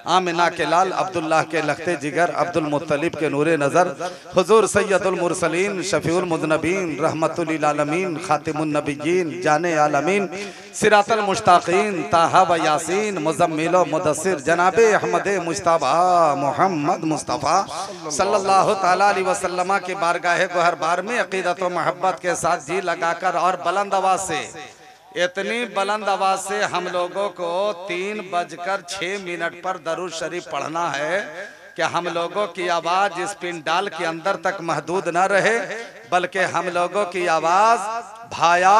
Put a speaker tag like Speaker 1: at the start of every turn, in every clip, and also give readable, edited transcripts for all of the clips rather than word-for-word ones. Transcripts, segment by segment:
Speaker 1: आमिना के लाल, अब्दुल्लाह के लखते जिगर, अब्दुल मुत्तलिब के नूरे नज़र, हुजूर सैयदुल मुरसलीन, शफीउल मुज़नबीन, रहमतुल लिल आलमीन, खातिमुन नबिय्यीन, जाने आलमीन, सिरातल मुश्ताकीन, ताहा व यासीन, मुज़म्मिल व मुदस्सिर, जनाबे अहमद मुज्तबा मोहम्मद मुस्तफ़ा सल्लल्लाहु तआला अलैहि वसल्लम की बारगाह गोहर बार में अक़ीदत व मोहब्बत के साथ जी लगाकर और बुलंद आवाज़ से, इतनी बुलंद आवाज से हम लोगों को 3:06 पर दरूद शरीफ पढ़ना है कि हम लोगों की आवाज इस पिंडाल के अंदर तक महदूद न रहे, बल्कि हम लोगों की आवाज भाया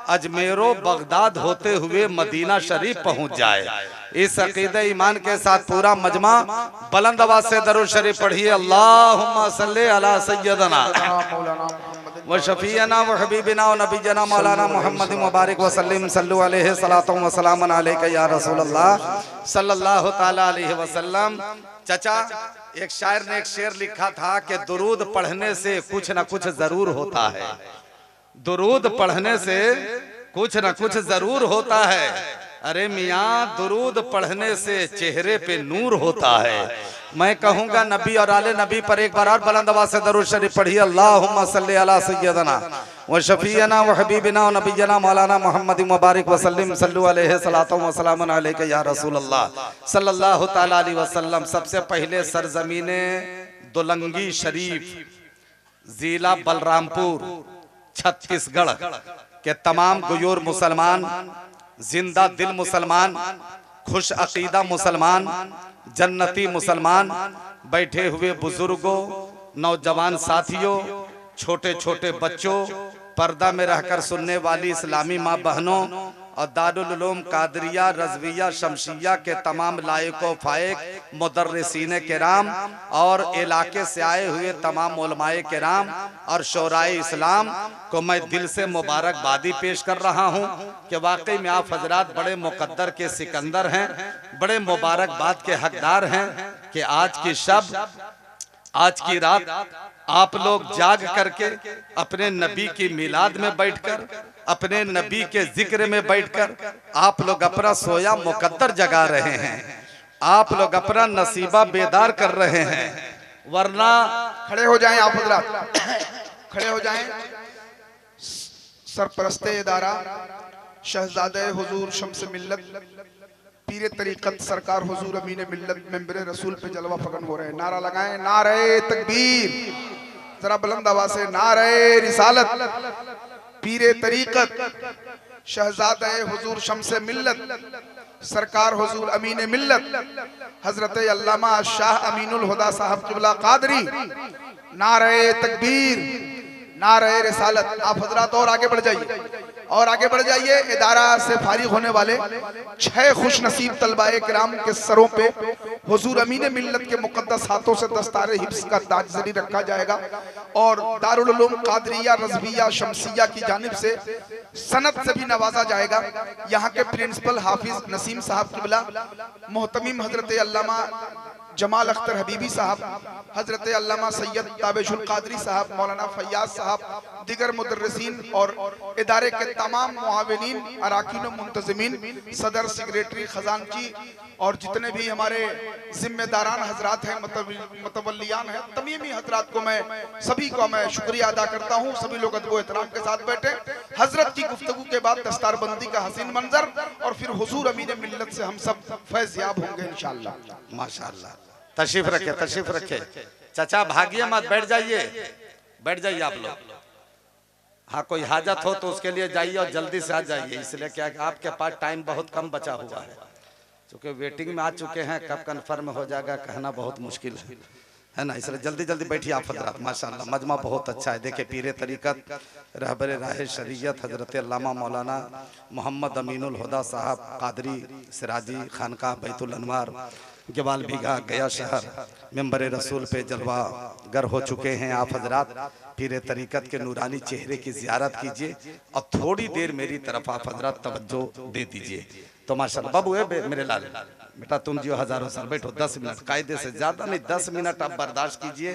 Speaker 1: अजमेरो बगदाद होते हुए मदीना शरीफ पहुंच जाए। इस अकीदे ईमान के साथ पूरा मजमा बुलंद आवाज से दरूद शरीफ पढ़िए। अल्लाहुम्मा सल्ली अला सय्यदना व शफीना व हबीबिना व नबीजना मौलाना मोहम्मद मुबारक वसल्लम सल्लु अलैहि सलातो व सलाम अलैका या रसूलल्लाह सल्लल्लाहु तआला अलैहि वसल्लम। चाचा, एक शायर ने एक शेर लिखा था कि दुरूद पढ़ने से कुछ न कुछ जरूर होता है, दुरूद पढ़ने से कुछ न कुछ जरूर होता है। अरे मियाँ, दुरूद पढ़ने से चेहरे पे नूर होता है। मैं कहूँगा नबी और आले नबी पर एक बार और बुलंद आवाज़ से दरूद शरीफ पढ़िए। अल्लाहुम्मा सल्ली अला सय्यदना व शफीना व हबीबिना व नबीजना मौलाना मोहम्मद मुबारक वसल्लम सल्लु अलैहि सलातो व सलाम अलैका या रसूलल्लाह सल्लल्लाहु तआला अलैहि वसल्लम। सबसे पहले सरजमीने दुलंगी शरीफ, जिला बलरामपुर, छत्तीसगढ़ के तमाम गुयूर मुसलमान, जिंदा दिल मुसलमान, खुश अकीदा मुसलमान, जन्नती मुसलमान, बैठे हुए बुजुर्गों, नौजवान साथियों, छोटे छोटे बच्चों, पर्दा में रहकर सुनने वाली इस्लामी माँ बहनों और दारुल उलूम कादरिया रज़विया शमसिया के तमाम लायक व फायक मुदर्रिसीन किराम और इलाके से आए हुए तमाम उलमाए किराम और शोराए इस्लाम को मैं दिल से मुबारकबादी पेश कर रहा हूँ कि वाकई में आप हजरात बड़े मुकद्दर के सिकंदर हैं, बड़े मुबारकबाद के हकदार हैं कि आज की शब, आज की रात आप लोग जाग करके अपने नबी की मिलाद में बैठकर, अपने नबी के जिक्र में बैठकर आप लोग अपना सोया मुकद्दर जगा रहे हैं, आप लोग अपना नसीबा बेदार कर रहे हैं। वरना
Speaker 2: खड़े हो जाएं आप हजरात, खड़े हो जाएं। सरपरस्ते इदारा शहजादे हुजूर शम्स मिल्लत पीरे तरीकत सरकार हुजूर अमीन मिल्लत मेंबरे रसूल पे जलवा फगन हो रहे हैं। नारा लगाएं, नारे तकबीर, जरा बुलंद आवाज से नारे रिसालत। पीरे तरीकत शहजादे हुजूर शम्स मिल्लत सरकार हुजूर अमीन मिल्लत हजरत अल्लामा शाह अमीनुल हुदा साहब किबला कादरी, नारे तकबीर, नारे रिसालत। आप हजरात और आगे बढ़ जाइए, और आगे बढ़ जाइए। इदारा से फारिग होने वाले 6 खुश नसीब तलबाए किराम के सरों पे हुजूर अमीन मिल्लत के मुकद्दस हाथों से दस्तारे हिफ्स का ताज जरी रखा जाएगा और दारुल उलूम कादरिया रज़विया शमसिया की जानिब से सनद से भी नवाजा जाएगा। यहाँ के प्रिंसिपल हाफिज नसीम साहब किबला, मोहतमीम हजरत अल्लामा जमाल अख्तर हबीबी साहब, हजरत अल्लामा सैयद ताबिशुल कादरी साहब, मौलाना फैयाज साहब, दिगर मुदर्रिसीन और इदारे के तमाम मुआविनीन, अराकीन मुंतज़िमीन, सदर, सेक्रेटरी, खजानची और जितने भी हमारे जिम्मेदारान हजरात हैं, मतवल्लियान हैं, तमीमी हजरात को मैं सभी को मैं शुक्रिया अदा करता हूँ। सभी लोग अदब एहतराम के साथ बैठे। हजरत की गुफ्तगू के बाद दस्तारबंदी का हसीन मंजर और फिर हुजूर अमीन मिल्लत से हम सब फैज़याब होंगे इंशाअल्लाह।
Speaker 1: माशाअल्लाह। तशरीफ रखे, तशरीफ रखे। चाचा भागिए मत, बैठ जाइए, बैठ जाइए आप लोग। हाँ, कोई हाजत हो तो उसके लिए जाइए और जल्दी से आ जाइए, इसलिए क्या आपके पास टाइम बहुत कम बचा हुआ है, क्योंकि वेटिंग में आ चुके हैं, कब कन्फर्म हो जाएगा कहना बहुत मुश्किल है ना, इसलिए जल्दी जल्दी बैठिए आप हजरात। माशाअल्लाह मजमा बहुत अच्छा है। देखिए पीरे तरीकत रहबर राह शरीयत हजरत अल्लामा मौलाना मोहम्मद अमीनुल हुदा साहब कादरी सिराजी खानका बैतुल अनवार जवाल बीघा गया शहर मेंबर रसूल पे जलवा गर हो चुके हैं आप हजरात। पीरे तरीकत के नूरानी चेहरे की जियारत कीजिए और थोड़ी देर मेरी तरफ आप हजरात तवज्जो दे दीजिए। तो माशाअल्लाह बाबू है मेरे लाल बेटा, तुम जियो हजारों साल, बैठो 10 मिनट, कायदे से ज्यादा नहीं, 10 मिनट आप बर्दाश्त कीजिए,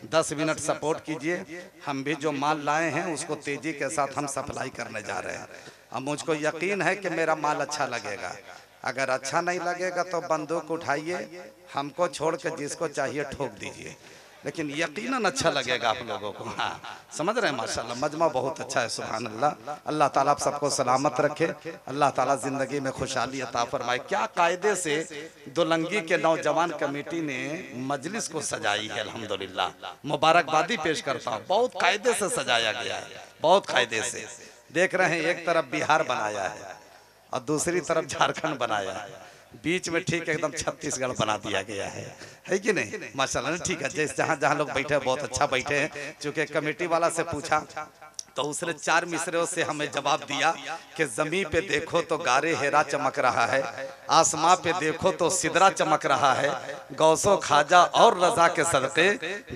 Speaker 1: 10 मिनट सपोर्ट कीजिए। हम भी जो माल लाए हैं उसको तेजी के साथ हम सप्लाई करने जा रहे हैं। अब मुझको यकीन है कि मेरा माल अच्छा लगेगा। अगर अच्छा नहीं लगेगा तो बंदूक उठाइए, हमको छोड़ के जिसको चाहिए ठोक दीजिए, लेकिन यकीनन अच्छा लगेगा आप लोगों को। हाँ, समझ रहे हैं। माशाल्लाह मजमा बहुत अच्छा है, सुभान अल्लाह। अल्लाह ताला आप सबको सलामत रखे, अल्लाह ताला जिंदगी में खुशहाली अता फरमाए। क्या कायदे से दुलंगी के नौजवान कमेटी ने मजलिस को सजाई है, अल्हम्दुलिल्लाह, मुबारकबादी पेश करता हूँ। बहुत कायदे से सजाया गया है, बहुत कायदे से। देख रहे हैं एक तरफ बिहार बनाया है और दूसरी तरफ झारखंड बनाया है, बीच में ठीक एकदम छत्तीसगढ़ बना दिया गया है कि नहीं? माशाल्लाह ठीक है। जैसे जहाँ जहाँ लोग बैठे हैं बहुत अच्छा बैठे हैं। चूंकि कमेटी वाला से पूछा तो उसने 4 मिसरों से हमें जवाब दिया कि जमीन पे देखो तो गारे हेरा चमक रहा है, आसमां पे देखो तो सिदरा चमक रहा है, गौसो खाजा और रजा के सदके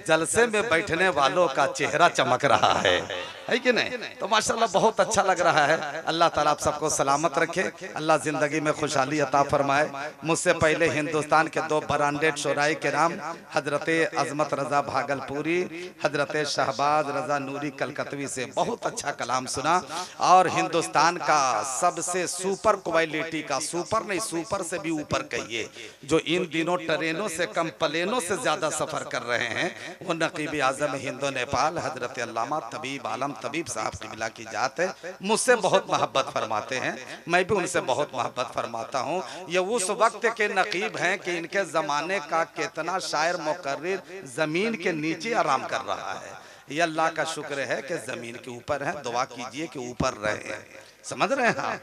Speaker 1: जलसे में बैठने वालों का चेहरा चमक रहा है कि नहीं? तो माशाल्लाह बहुत अच्छा लग रहा है। अल्लाह ताला आप सबको सलामत रखे, अल्लाह जिंदगी में खुशहाली अता फरमाए। मुझसे पहले हिंदुस्तान के 2 ब्रांडेड शोराई के नाम हजरत अजमत रजा भागलपुरी, हजरत शहबाज रजा नूरी कलकतवी से बहुत अच्छा कलाम सुना। और हिंदुस्तान का सबसे सुपर क्वालिटी का, सुपर नहीं सुपर से भी ऊपर कहिए, जो इन दिनों ट्रेनों से कम प्लेनों से ज्यादा सफर कर रहे हैं, वो नकीब आजम हिंदो नेपाल हजरत अल्लामा तबीब आलम तबीब साहब किबला की जात है। मुझसे बहुत मोहब्बत फरमाते हैं, मैं भी उनसे बहुत मोहब्बत फरमाता हूँ। ये उस वक्त के नकीब हैं कि इनके जमाने का कितना शायर मुकर्रिर जमीन के नीचे आराम कर रहा है। ये अल्लाह का शुक्र है कि जमीन के ऊपर है। दुआ कीजिए कि ऊपर रहे, समझ रहे हैं? हाँ।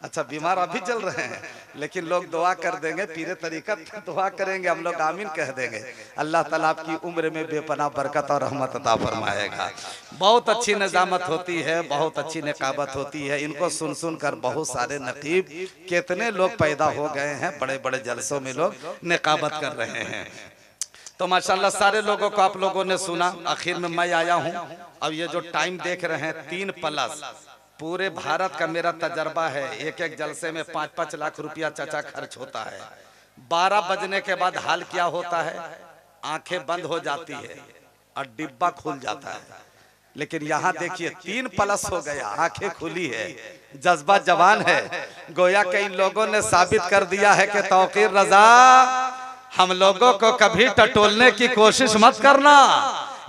Speaker 1: अच्छा, बीमार अभी चल रहे हैं, लेकिन लोग दुआ कर देंगे, पीरे तरीकत दुआ करेंगे, हम लोग आमीन कह देंगे। अल्लाह ताला आपकी उम्र में बेपनाह बरकत और रहमत अता फरमाएगा। बहुत अच्छी निजामत होती है, बहुत अच्छी निकाबत होती है। इनको सुन सुन कर बहुत सारे नकीब कितने लोग पैदा हो गए हैं, बड़े बड़े जलसों में लोग निकाबत कर रहे हैं। तो माशाल्लाह सारे लोगों को आप लोगों ने सुना। आखिर में मैं आया हूँ। अब ये जो टाइम देख रहे हैं 3+ पूरे भारत का मेरा तजर्बा है, एक एक जलसे में 5-5 लाख रुपया चाचा खर्च होता है। 12 बजने के बाद हाल क्या होता है, आंखें बंद हो जाती है और डिब्बा खुल जाता है। लेकिन यहाँ देखिए 3+ हो गया, आंखें खुली है, जज्बा जवान है। गोया के इन लोगों ने साबित कर दिया है कि तौकीर रजा, हम लोगों को कभी टटोलने की कोशिश मत करना,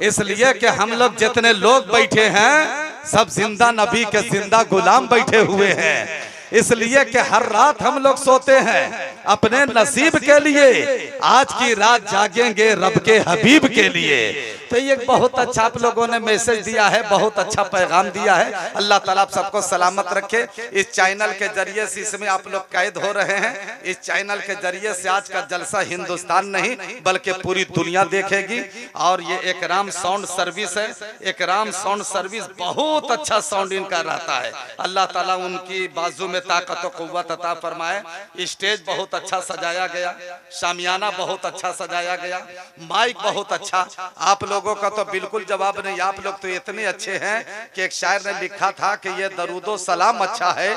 Speaker 1: इसलिए कि हम लोग जितने लोग बैठे हैं सब जिंदा नबी के जिंदा गुलाम बैठे हुए हैं। इसलिए कि हर रात हम लोग सोते हैं अपने नसीब के लिए, आज की रात जागेंगे रब के हबीब के लिए। तो ये बहुत अच्छा आप लोगों ने मैसेज दिया है, बहुत अच्छा पैगाम दिया है। अल्लाह ताला आप सबको सलामत रखे। इस चैनल के जरिए से इसमें आप लोग कैद हो रहे हैं। इस चैनल के जरिए से आज का जलसा हिंदुस्तान नहीं बल्कि पूरी दुनिया देखेगी। और ये एकराम साउंड सर्विस है, एकराम साउंड सर्विस बहुत अच्छा साउंड इनका रहता है। अल्लाह ताला उनकी बाजू में ताकत और कुव्वत अता फरमाए। स्टेज बहुत अच्छा सजाया गया, शामियाना बहुत अच्छा सजाया गया, माइक बहुत अच्छा। आप लोगों का तो बिल्कुल जवाब नहीं, आप लोग तो इतने अच्छे हैं कि एक शायर ने लिखा था कि ये दरूदो सलाम अच्छा है,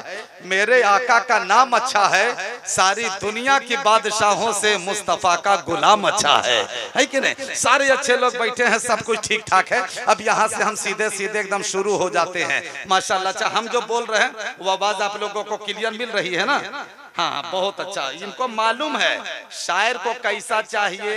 Speaker 1: मेरे आका का नाम अच्छा है, सारी दुनिया की बादशाहों से मुस्तफा का गुलाम अच्छा है कि नहीं? सारे अच्छे लोग बैठे हैं, सब कुछ ठीक ठाक है। अब यहाँ से हम सीधे सीधे एकदम शुरू हो जाते हैं। माशाल्लाह। अच्छा, हम जो बोल रहे हैं वो आवाज आप लोगों को क्लियर मिल रही है ना? हाँ, बहुत अच्छा। इनको मालूम है शायर को कैसा चाहिए,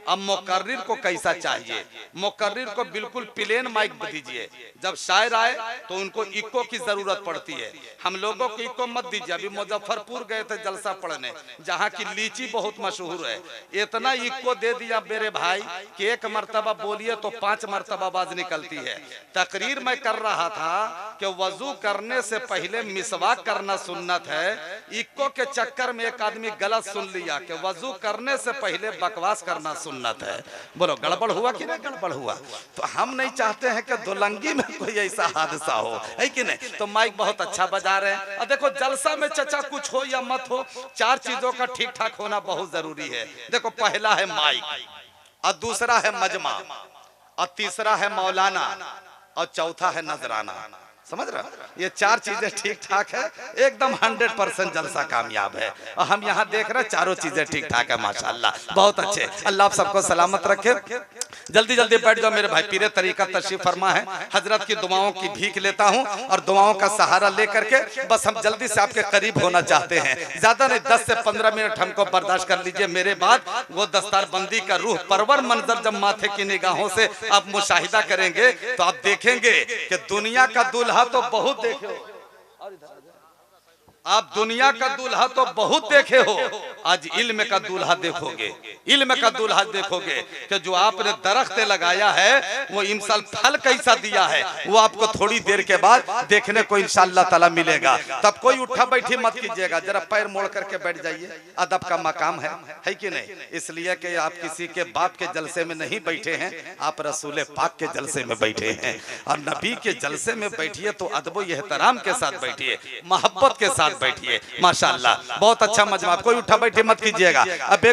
Speaker 1: अब मुकर्रिर को कैसा चाहिए। मुकर्रिर को बिल्कुल प्लेन माइक दीजिए, जब शायर आए तो उनको इको की जरूरत पड़ती है। हम लोगों को इको मत दीजिए। अभी मुजफ्फरपुर गए थे जलसा पढ़ने, जहाँ की लीची बहुत मशहूर है, इतना इको दे दिया मेरे भाई कि 1 मरतबा बोलिए तो 5 मरतबा आवाज निकलती है। तकरीर मैं कर रहा था कि वजू करने से पहले मिसवाक करना सुन्नत है। इको के चक्कर में एक आदमी गलत सुन लिया कि वजू करने से पहले बकवास करना सुन्नत है। बोलो गड़बड़ हुआ कि नहीं गड़बड़ हुआ? तो हम नहीं चाहते हैं कि दुलंगी में कोई ऐसा हादसा हो, है कि नहीं? तो माइक बहुत अच्छा बजा रहे हैं। और देखो जलसा में चचा कुछ हो या मत हो, 4 चीजों का ठीक ठाक होना बहुत जरूरी है। देखो, पहला है माइक, और दूसरा है मजमा, और तीसरा है मौलाना, और चौथा है नजराना। समझ रहे? ये 4 चीजें ठीक ठाक है, एकदम 100% जलसा कामयाब है। और हम यहाँ देख रहे हैं चारों चीजें ठीक ठाक है, माशाल्लाह, बहुत अच्छे। अल्लाह आप सबको सलामत रखे। जल्दी जल्दी बैठ जाओ मेरे भाई। पीरे तरीका तशरीफ फरमा है, हजरत की दुआओं की भीख लेता हूं और दुआओं का सहारा लेकर के बस हम जल्दी से आपके करीब होना चाहते हैं। ज्यादा नहीं, 10 से 15 मिनट हमको बर्दाश्त कर लीजिए। मेरे बाद वो दस्तारबंदी का रूह परवर मंजर जब माथे की निगाहों से आप मुशाहिदा करेंगे तो आप देखेंगे कि दुनिया का दूल्हा तो बहुत देखे हो, आप दुनिया का दूल्हा तो बहुत देखे हो, आज इल्म का दूल्हा देखोगे। इल्म का दूल्हा देखोगे कि जो आपने दरख्त लगाया है वो इंशाल फल कैसा दिया है वो आपको थोड़ी देर के बाद देखने को इंशाअल्लाह ताला मिलेगा। तब कोई उठा बैठी मत कीजिएगा, जरा पैर मोड़ करके बैठ जाइए, अदब का मकाम है कि नहीं? इसलिए कि आप किसी के बाप के जलसे में नहीं बैठे हैं, आप रसूल पाक के जलसे में बैठे हैं। और नबी के जलसे में बैठिए तो अदब एहतराम के साथ बैठिए, मोहब्बत के साथ बैठिए। माशाअल्लाह बहुत अच्छा मजमा, कोई उठा बैठे मत कीजिएगा। अब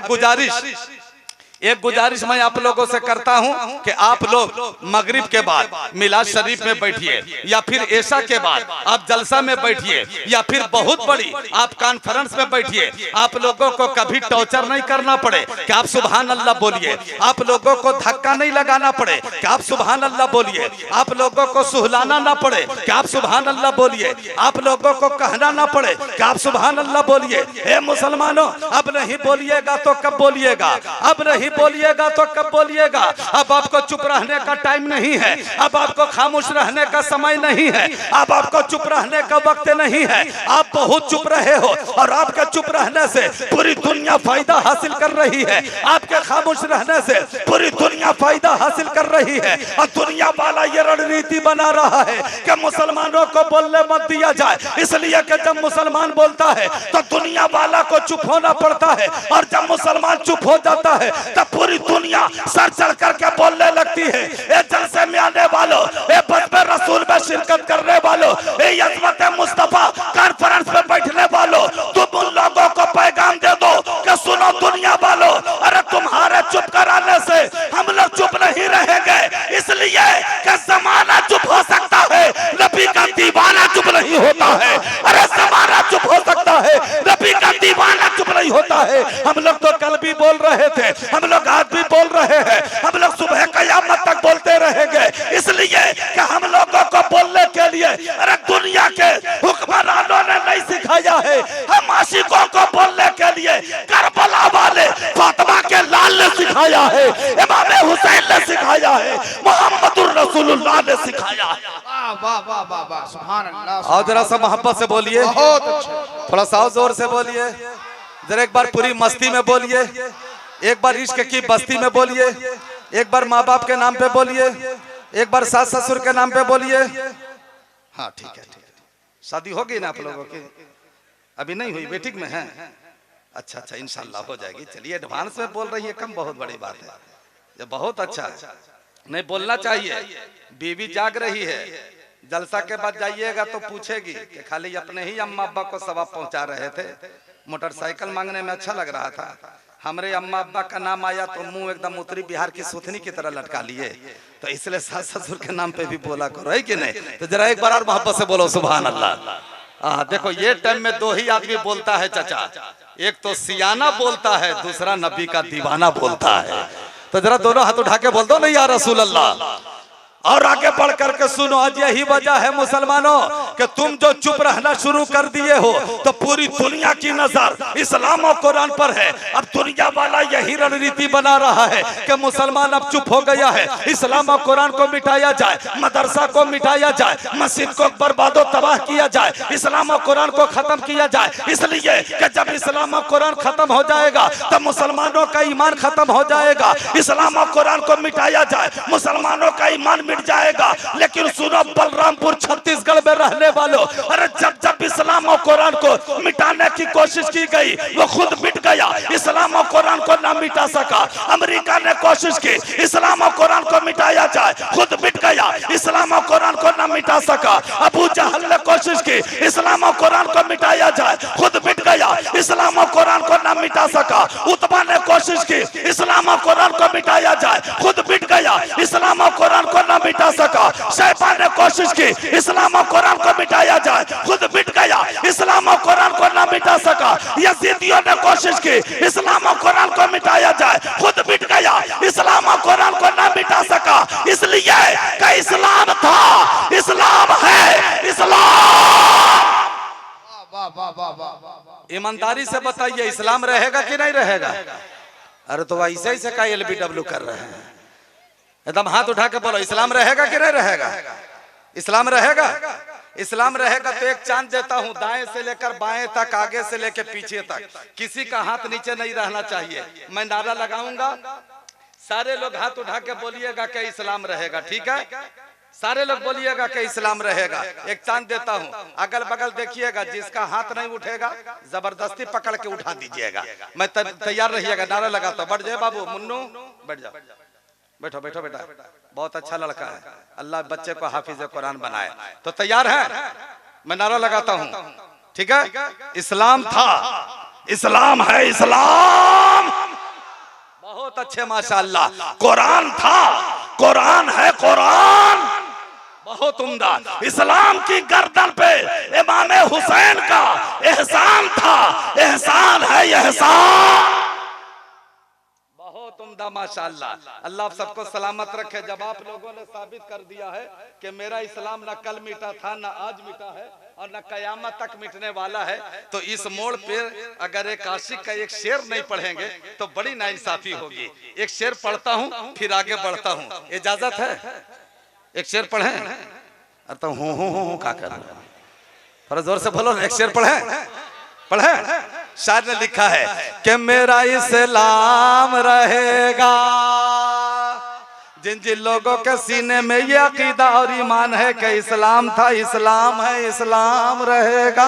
Speaker 1: एक गुजारिश मैं आप लोगों से करता हूं कि आप लोग मगरिब के बाद मिलाद शरीफ में बैठिए या फिर ऐशा के बाद आप जलसा में बैठिए या फिर बहुत बड़ी आप कॉन्फ्रेंस में बैठिए। आप लोगों को कभी टॉर्चर नहीं करना पड़े कि आप सुभान अल्लाह बोलिए, आप लोगों को धक्का नहीं लगाना पड़े कि आप सुभान अल्लाह बोलिए, आप लोगों को सुहलाना ना पड़े कि आप सुभान अल्लाह बोलिए, आप लोगों को कहना ना पड़े कि आप सुभान अल्लाह बोलिए। हे मुसलमानों, अब नहीं बोलिएगा तो कब बोलिएगा, अब नहीं बोलिएगा तो कब बोलिएगा। अब आपको चुप रहने का टाइम नहीं है, अब आपको खामोश रहने का समय नहीं है, अब आपको चुप रहने का वक्त नहीं है। आप बहुत चुप रहे हो और आपके चुप रहने से पूरी दुनिया फायदा हासिल कर रही है, आपके खामोश रहने से पूरी दुनिया फायदा हासिल कर रही है। और दुनिया वाला ये रणनीति बना रहा है कि मुसलमानों को बोलने मत दिया जाए, इसलिए कि जब मुसलमान बोलता है तो दुनिया वाला को चुप होना पड़ता है, और जब मुसलमान चुप हो जाता है तब पूरी दुनिया सर चढ़ करके बोलने लगती है। ए जलसे में आने वालों, ए बज़्म रसूल में शिरकत करने वालों, ए अज़मत मुस्तफा कॉन्फ्रेंस में बैठने वालों, तुम उन लोगों को पैगाम दे दो कि सुनो दुनिया वालों, अरे तुम्हारे चुप कराने से हम लोग चुप नहीं रहेंगे, इसलिए कि ज़माना चुप हो सकता है, नबी का दीवाना चुप नहीं होता है। अरे ज़माना चुप हो सकता है, नबी का दीवाना चुप नहीं होता है। हम लोग तो कल भी बोल रहे थे, हम लोग आज भी बोल रहे हैं, हम लोग सुबह कयामत तक बोलते रहेंगे, इसलिए कि हम लोगों को बोलने के लिए अरे दुनिया के हुक्मरानों ने नहीं सिखाया है, हम आशिकों को बोलने के लिए करबला वाले फातिमा के लाल ने सिखाया है, इमाम हुसैन ने सिखाया है, मोहम्मदुर रसूलुल्लाह ने सिखाया है।
Speaker 2: वाह वाह वाह वाह, सुभान अल्लाह।
Speaker 1: और जरा सा मोहब्बत से बोलिए,
Speaker 2: बहुत अच्छा,
Speaker 1: थोड़ा सा जोर से बोलिए, जरा एक बार पूरी मस्ती में बोलिए, एक बार इश्क की बस्ती में बोलिए, एक बार माँ बाप के नाम पे बोलिए, एक बार सास ससुर के नाम पे बोलिए। हाँ ठीक है, ठीक है। शादी हो गई ना आप लोगों की? अभी नहीं हुई, वेटिंग में है? अच्छा अच्छा, इंशाल्लाह हो जाएगी। चलिए एडवांस में बोल रही है, कम बहुत बड़ी बात है, ये बहुत अच्छा है, नहीं बोलना चाहिए। बीवी जाग रही है, जलसा के बाद जाइएगा तो पूछेगी कि खाली अपने ही अम्मा अब्बा को सवाब पहुंचा रहे थे, मोटरसाइकिल मांगने में अच्छा लग रहा था, हमारे अम्मा अब्बा का नाम आया तो मुंह एकदम उत्तरी बिहार की सुथनी की तरह लटका लिए, तो इसलिए सास ससुर के नाम पे भी बोला करो, है कि नहीं? तो जरा एक बार और मोहब्बत से बोलो सुभान अल्लाह। देखो ये टाइम में दो ही आदमी बोलता है चाचा, एक तो सियाना बोलता है, दूसरा नबी का दीवाना बोलता है। तो जरा दोनों हाथ उठा के बोल दो ना या रसूल अल्लाह। और आगे बढ़ करके सुनो, आज यही वजह है मुसलमानों कि तुम जो चुप रहना शुरू कर दिए हो तो पूरी दुनिया की नजर इस्लाम और कुरान पर है। अब दुनिया वाला यही रणनीति बना रहा है कि मुसलमान अब चुप हो गया है, इस्लाम और कुरान को मिटाया जाए, मदरसा को मिटाया जाए, मस्जिद को बर्बादो तबाह किया जाए, इस्लाम और कुरान को खत्म किया जाए, इसलिए कि जब इस्लाम और कुरान खत्म हो जाएगा तब मुसलमानों का ईमान खत्म हो जाएगा। इस्लाम और कुरान को मिटाया जाए, मुसलमानों का ईमान मिट जाएगा। लेकिन सुनो बलरामपुर छत्तीसगढ़ में रहने वालों, अरे जब जब इस्लाम और कुरान को मिटाने की कोशिश की गई वो खुद मिट गया, इस्लाम और कुरान को ना मिटा सका। अमेरिका ने कोशिश की इस्लाम और कुरान को मिटाया जाए, खुद मिट गया, इस्लाम और कुरान को ना मिटा सका। अबू जहल ने कोशिश की इस्लाम और कुरान को मिटाया जाए, खुद मिट गया, इस्लाम और कुरान को ना मिटा सका। उतबा ने कोशिश की इस्लाम और कुरान को मिटाया जाए, खुद मिट गया, इस्लाम और कुरान को ना मिटा सका। शैतान ने कोशिश की इस्लाम और कुरान को मिटाया जाए, खुद मिट गया, इस्लाम और कुरान को ना मिटा सका। यजीदियों ने कोशिश की इस्लाम और कुरान को मिटाया जाए, खुद मिट गया, इस्लाम और कुरान को ना मिटा ईमानदारी से बताइए, इस्लाम रहेगा कि नहीं रहेगा? अरे तो ऐसे ही से का LBW कर रहे हैं, एकदम हाथ उठा के बोलो, इस्लाम रहेगा कि नहीं रहेगा? इस्लाम रहेगा। इस्लाम रहेगा तो एक चांद देता हूं, दाएं से लेकर बाएं तक, आगे से लेकर पीछे तक, किसी का हाथ नीचे नहीं रहना चाहिए। मैं नारा लगाऊंगा, सारे लोग हाथ उठा के बोलिएगा कि इस्लाम रहेगा। ठीक है, सारे लोग बोलिएगा कि इस्लाम रहेगा। एक चांद देता हूं, अगल बगल देखिएगा, जिसका हाथ नहीं उठेगा जबरदस्ती पकड़ के उठा दीजिएगा। मैं तैयार रहिएगा, नारा लगाता हूं। बैठ जाए बाबू, मुन्नू बैठ जाओ, बैठो बैठो बेटा, बहुत अच्छा लड़का है, अल्लाह बच्चे को हाफिज कुरान बनाए। तो तैयार है, मैं नारा लगाता हूं। ठीक है, इस्लाम था, इस्लाम है, इस्लाम बहुत अच्छे माशाअल्लाह। कुरान था, कुरान है, कुरान बहुत उम्दा। इस्लाम की गर्दन पे इमाम हुसैन का एहसान था, एहसान है, एहसान बहुत उम्दा माशाअल्लाह। अल्लाह आप सबको सलामत रखे। जब आप लोगों ने साबित कर दिया है कि मेरा इस्लाम न कल मिटा था, न आज मिटा है और न कयामत तक मिटने वाला है, तो इस मोड़ पे अगर एक आशिक का एक शेर नहीं पढ़ेंगे तो बड़ी नाइंसाफी होगी। एक शेर पढ़ता हूँ फिर आगे बढ़ता हूँ, इजाजत है? एक शेर पढ़े? अरे तो हूँ क्या कर, थोड़ा जोर से बोलो, एक शेर पढ़े पढ़े। शायर ने लिखा है कि मेरा इस्लाम रहेगा जिन जिन लोगों के सीने में ये अकीदा और ईमान है कि इस्लाम था, इस्लाम है, इस्लाम रहेगा,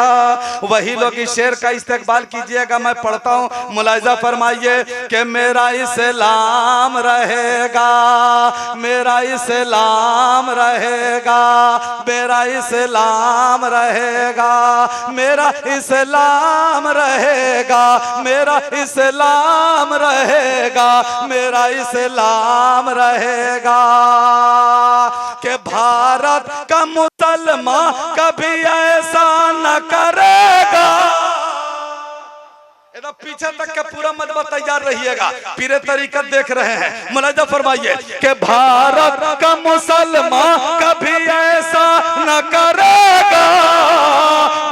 Speaker 1: वही लोग इस शेर का इस्तेकबाल कीजिएगा। मैं पढ़ता हूँ, मुलाहिजा फरमाइए कि मेरा इस्लाम रहेगा, मेरा इस्लाम रहेगा, मेरा इस्लाम रहेगा, मेरा इस्लाम रहेगा, मेरा इस्लाम रहेगा, मेरा इस्लाम रहेगा कि भारत का मुसलमान कभी ऐसा न करेगा। इधर पीछे तक का पूरा मजबा तैयार रहिएगा, पीरे तरीकत देख रहे हैं। मुलाहिजा फरमाइए कि भारत का मुसलमान कभी ऐसा न करेगा,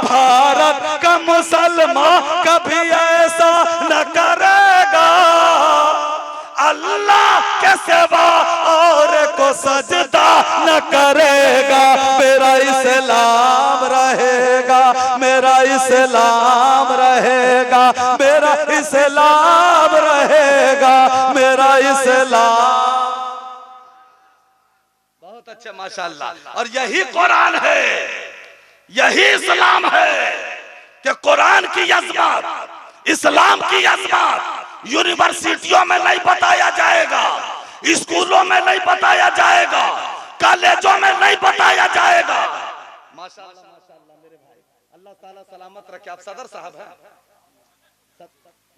Speaker 1: भारत का मुसलमान कभी ऐसा न करेगा, अल्लाह के सिवा और को सजदा न करेगा, मेरा इस्लाम रहेगा, मेरा इस्लाम रहेगा, मेरा इस्लाम रहेगा, मेरा इस्लाम बहुत अच्छे माशाअल्लाह। और यही कुरान है, यही इस्लाम है कि कुरान की अज़मत, इस्लाम की अज़मत यूनिवर्सिटियों में नहीं बताया जाएगा, स्कूलों में नहीं बताया जाएगा, कॉलेजों में नहीं बताया जाएगा। माशाअल्लाह माशाअल्लाह मेरे भाई, अल्लाह ताला सलामत रखे। आप सदर साहब हैं,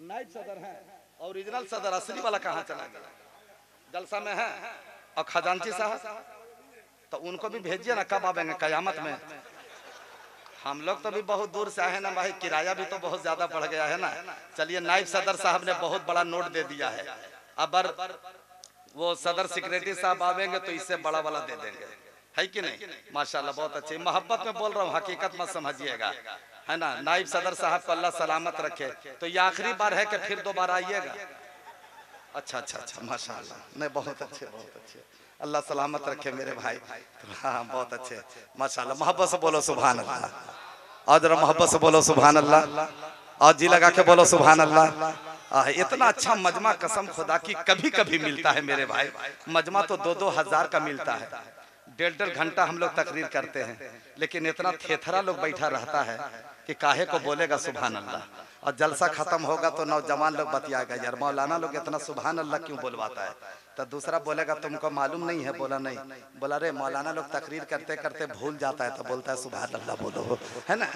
Speaker 1: नाइब सदर हैं, ओरिजिनल सदर असली वाला कहाँ चला गया? जलसा में है। और खजांची साहब तो उनको भी भेजिए ना, कब आवेंगे कयामत में? हम लोग तो भी बहुत दूर से आए हैं ना भाई, किराया भी तो बहुत ज्यादा बढ़ गया है ना। चलिए, नाइब सदर साहब ने बहुत बड़ा नोट दे दिया है, अब वो सदर सेक्रेटरी साहब आवेंगे तो इससे बड़ा वाला दे देंगे, है कि नहीं? माशाल्लाह बहुत अच्छे, मोहब्बत में बोल रहा हूँ, हकीकत मत समझिएगा, है ना। नाइब सदर साहब को अल्लाह सलामत रखे। तो ये आखिरी बार है कि फिर दोबारा आइएगा? अच्छा अच्छा अच्छा, माशाल्लाह, नहीं बहुत अच्छे, बहुत अच्छे, अल्लाह सलामत रखे मेरे भाई। हाँ बहुत अच्छे माशाल्लाह। मोहब्बत से बोलो सुभान अल्लाह, और जरा मोहब्बत से बोलो सुभान अल्लाह, और जी लगा के बोलो सुभान अल्लाह। इतना अच्छा मजमा कसम खुदा की कभी कभी मिलता है मेरे भाई। मजमा तो 2-2 हज़ार का मिलता है, 1.5 घंटा हम लोग तकरीर करते हैं, लेकिन इतना थेथरा लोग बैठा रहता है कि काहे को बोलेगा सुभान अल्लाह। और जलसा खत्म होगा तो नौजवान लोग बतियाएगा, यार मौलाना लोग इतना सुभान अल्लाह क्यों बोलवाता है? तो दूसरा बोलेगा तुमको मालूम नहीं है? बोला नहीं। बोला रे मौलाना लोग तकरीर करते करते भूल जाता है तो बोलता है सुभान अल्लाह बोलो, है ना।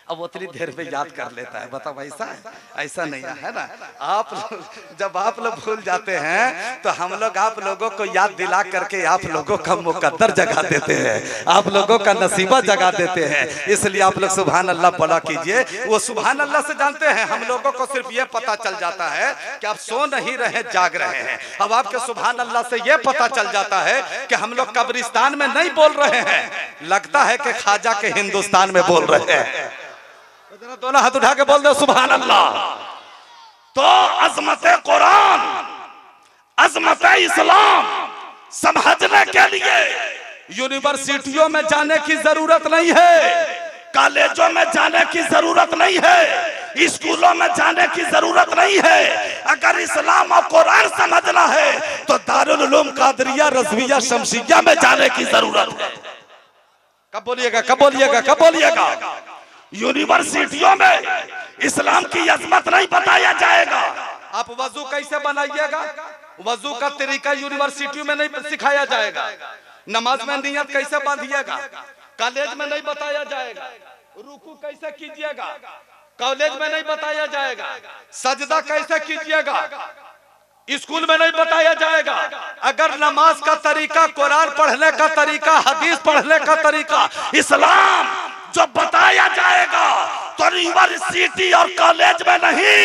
Speaker 1: अब उतनी देर में याद कर लेता है। बताओ ऐसा है? ऐसा नहीं है ना। आप लोग जब आप लोग भूल जाते हैं तो हम लोग आप लोगों को याद दिला करके आप लोगों का मुकद्दर जगा देते हैं, आप लोगों का नसीबा जगा देते हैं। इसलिए आप लोग सुभान अल्लाह बोला कीजिए। वो सुभान अल्लाह से जानते हैं, हम लोगों को सिर्फ ये पता चल जाता है कि आप सो नहीं रहे, जाग रहे हैं। अब आपके सुभान अल्लाह से ये पता चल जाता है कि हम लोग कब्रिस्तान में नहीं बोल रहे हैं, लगता है कि ख्वाजा के हिंदुस्तान में बोल रहे हैं। दोनों हाथ उठा के बोल दो सुभान अल्लाह। तो अजमत कुरान, अजमत इस्लाम समझने के लिए यूनिवर्सिटियों में जाने की जरूरत नहीं है, कॉलेजों में जाने की जरूरत नहीं है, स्कूलों में जाने की जरूरत नहीं है। अगर इस्लाम और कुरान समझना है तो दारुल उलूम कादरिया रज़विया शमसिया में जाने की जरूरत है। कब बोलिएगा, कब बोलिएगा, कब बोलिएगा? यूनिवर्सिटियों में इस्लाम की अजमत नहीं बताया जाएगा। आप वजू कैसे बनाइएगा, वजू का तरीका यूनिवर्सिटियों में नहीं सिखाया जाएगा। नमाज में नियत कैसे बांधिएगा, कॉलेज में नहीं बताया जाएगा। रुकू कैसे कीजिएगा, कॉलेज में नहीं बताया जाएगा। सजदा कैसे कीजिएगा, स्कूल में नहीं बताया जाएगा। अगर नमाज का तरीका, कुरान पढ़ने का तरीका, हदीस पढ़ने का तरीका, इस्लाम जो बताया जाएगा तो यूनिवर्सिटी और कॉलेज में नहीं,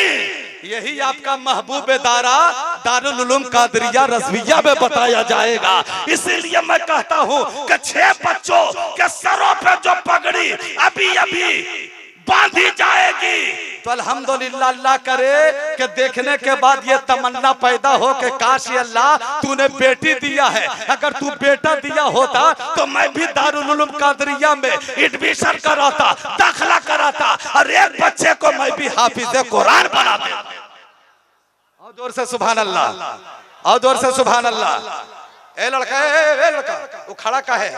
Speaker 1: यही आपका महबूब दारा दारुल उलूम कादरिया रज़विया में बताया जाएगा। इसीलिए मैं कहता हूँ कि 6 बच्चों के सरों पे जो पगड़ी अभी अभी बांधी जाएगी तो अल्हम्दुलिल्लाह अल्लाह करे कि देखने के बाद ये तमन्ना पैदा हो कि काश ये अल्लाह तूने बेटी दिया है, अगर तू बेटा दिया होता तो मैं भी दारुल उलूम कादरिया में एडमिशन कराता, दाखिला कराता और एक बच्चे को मैं भी हाफिज कुरान बना देता। और जोर से सुभान अल्लाह, और जोर से सुभान अल्लाह। ए लड़का, ए लड़का, वो खड़ा का है,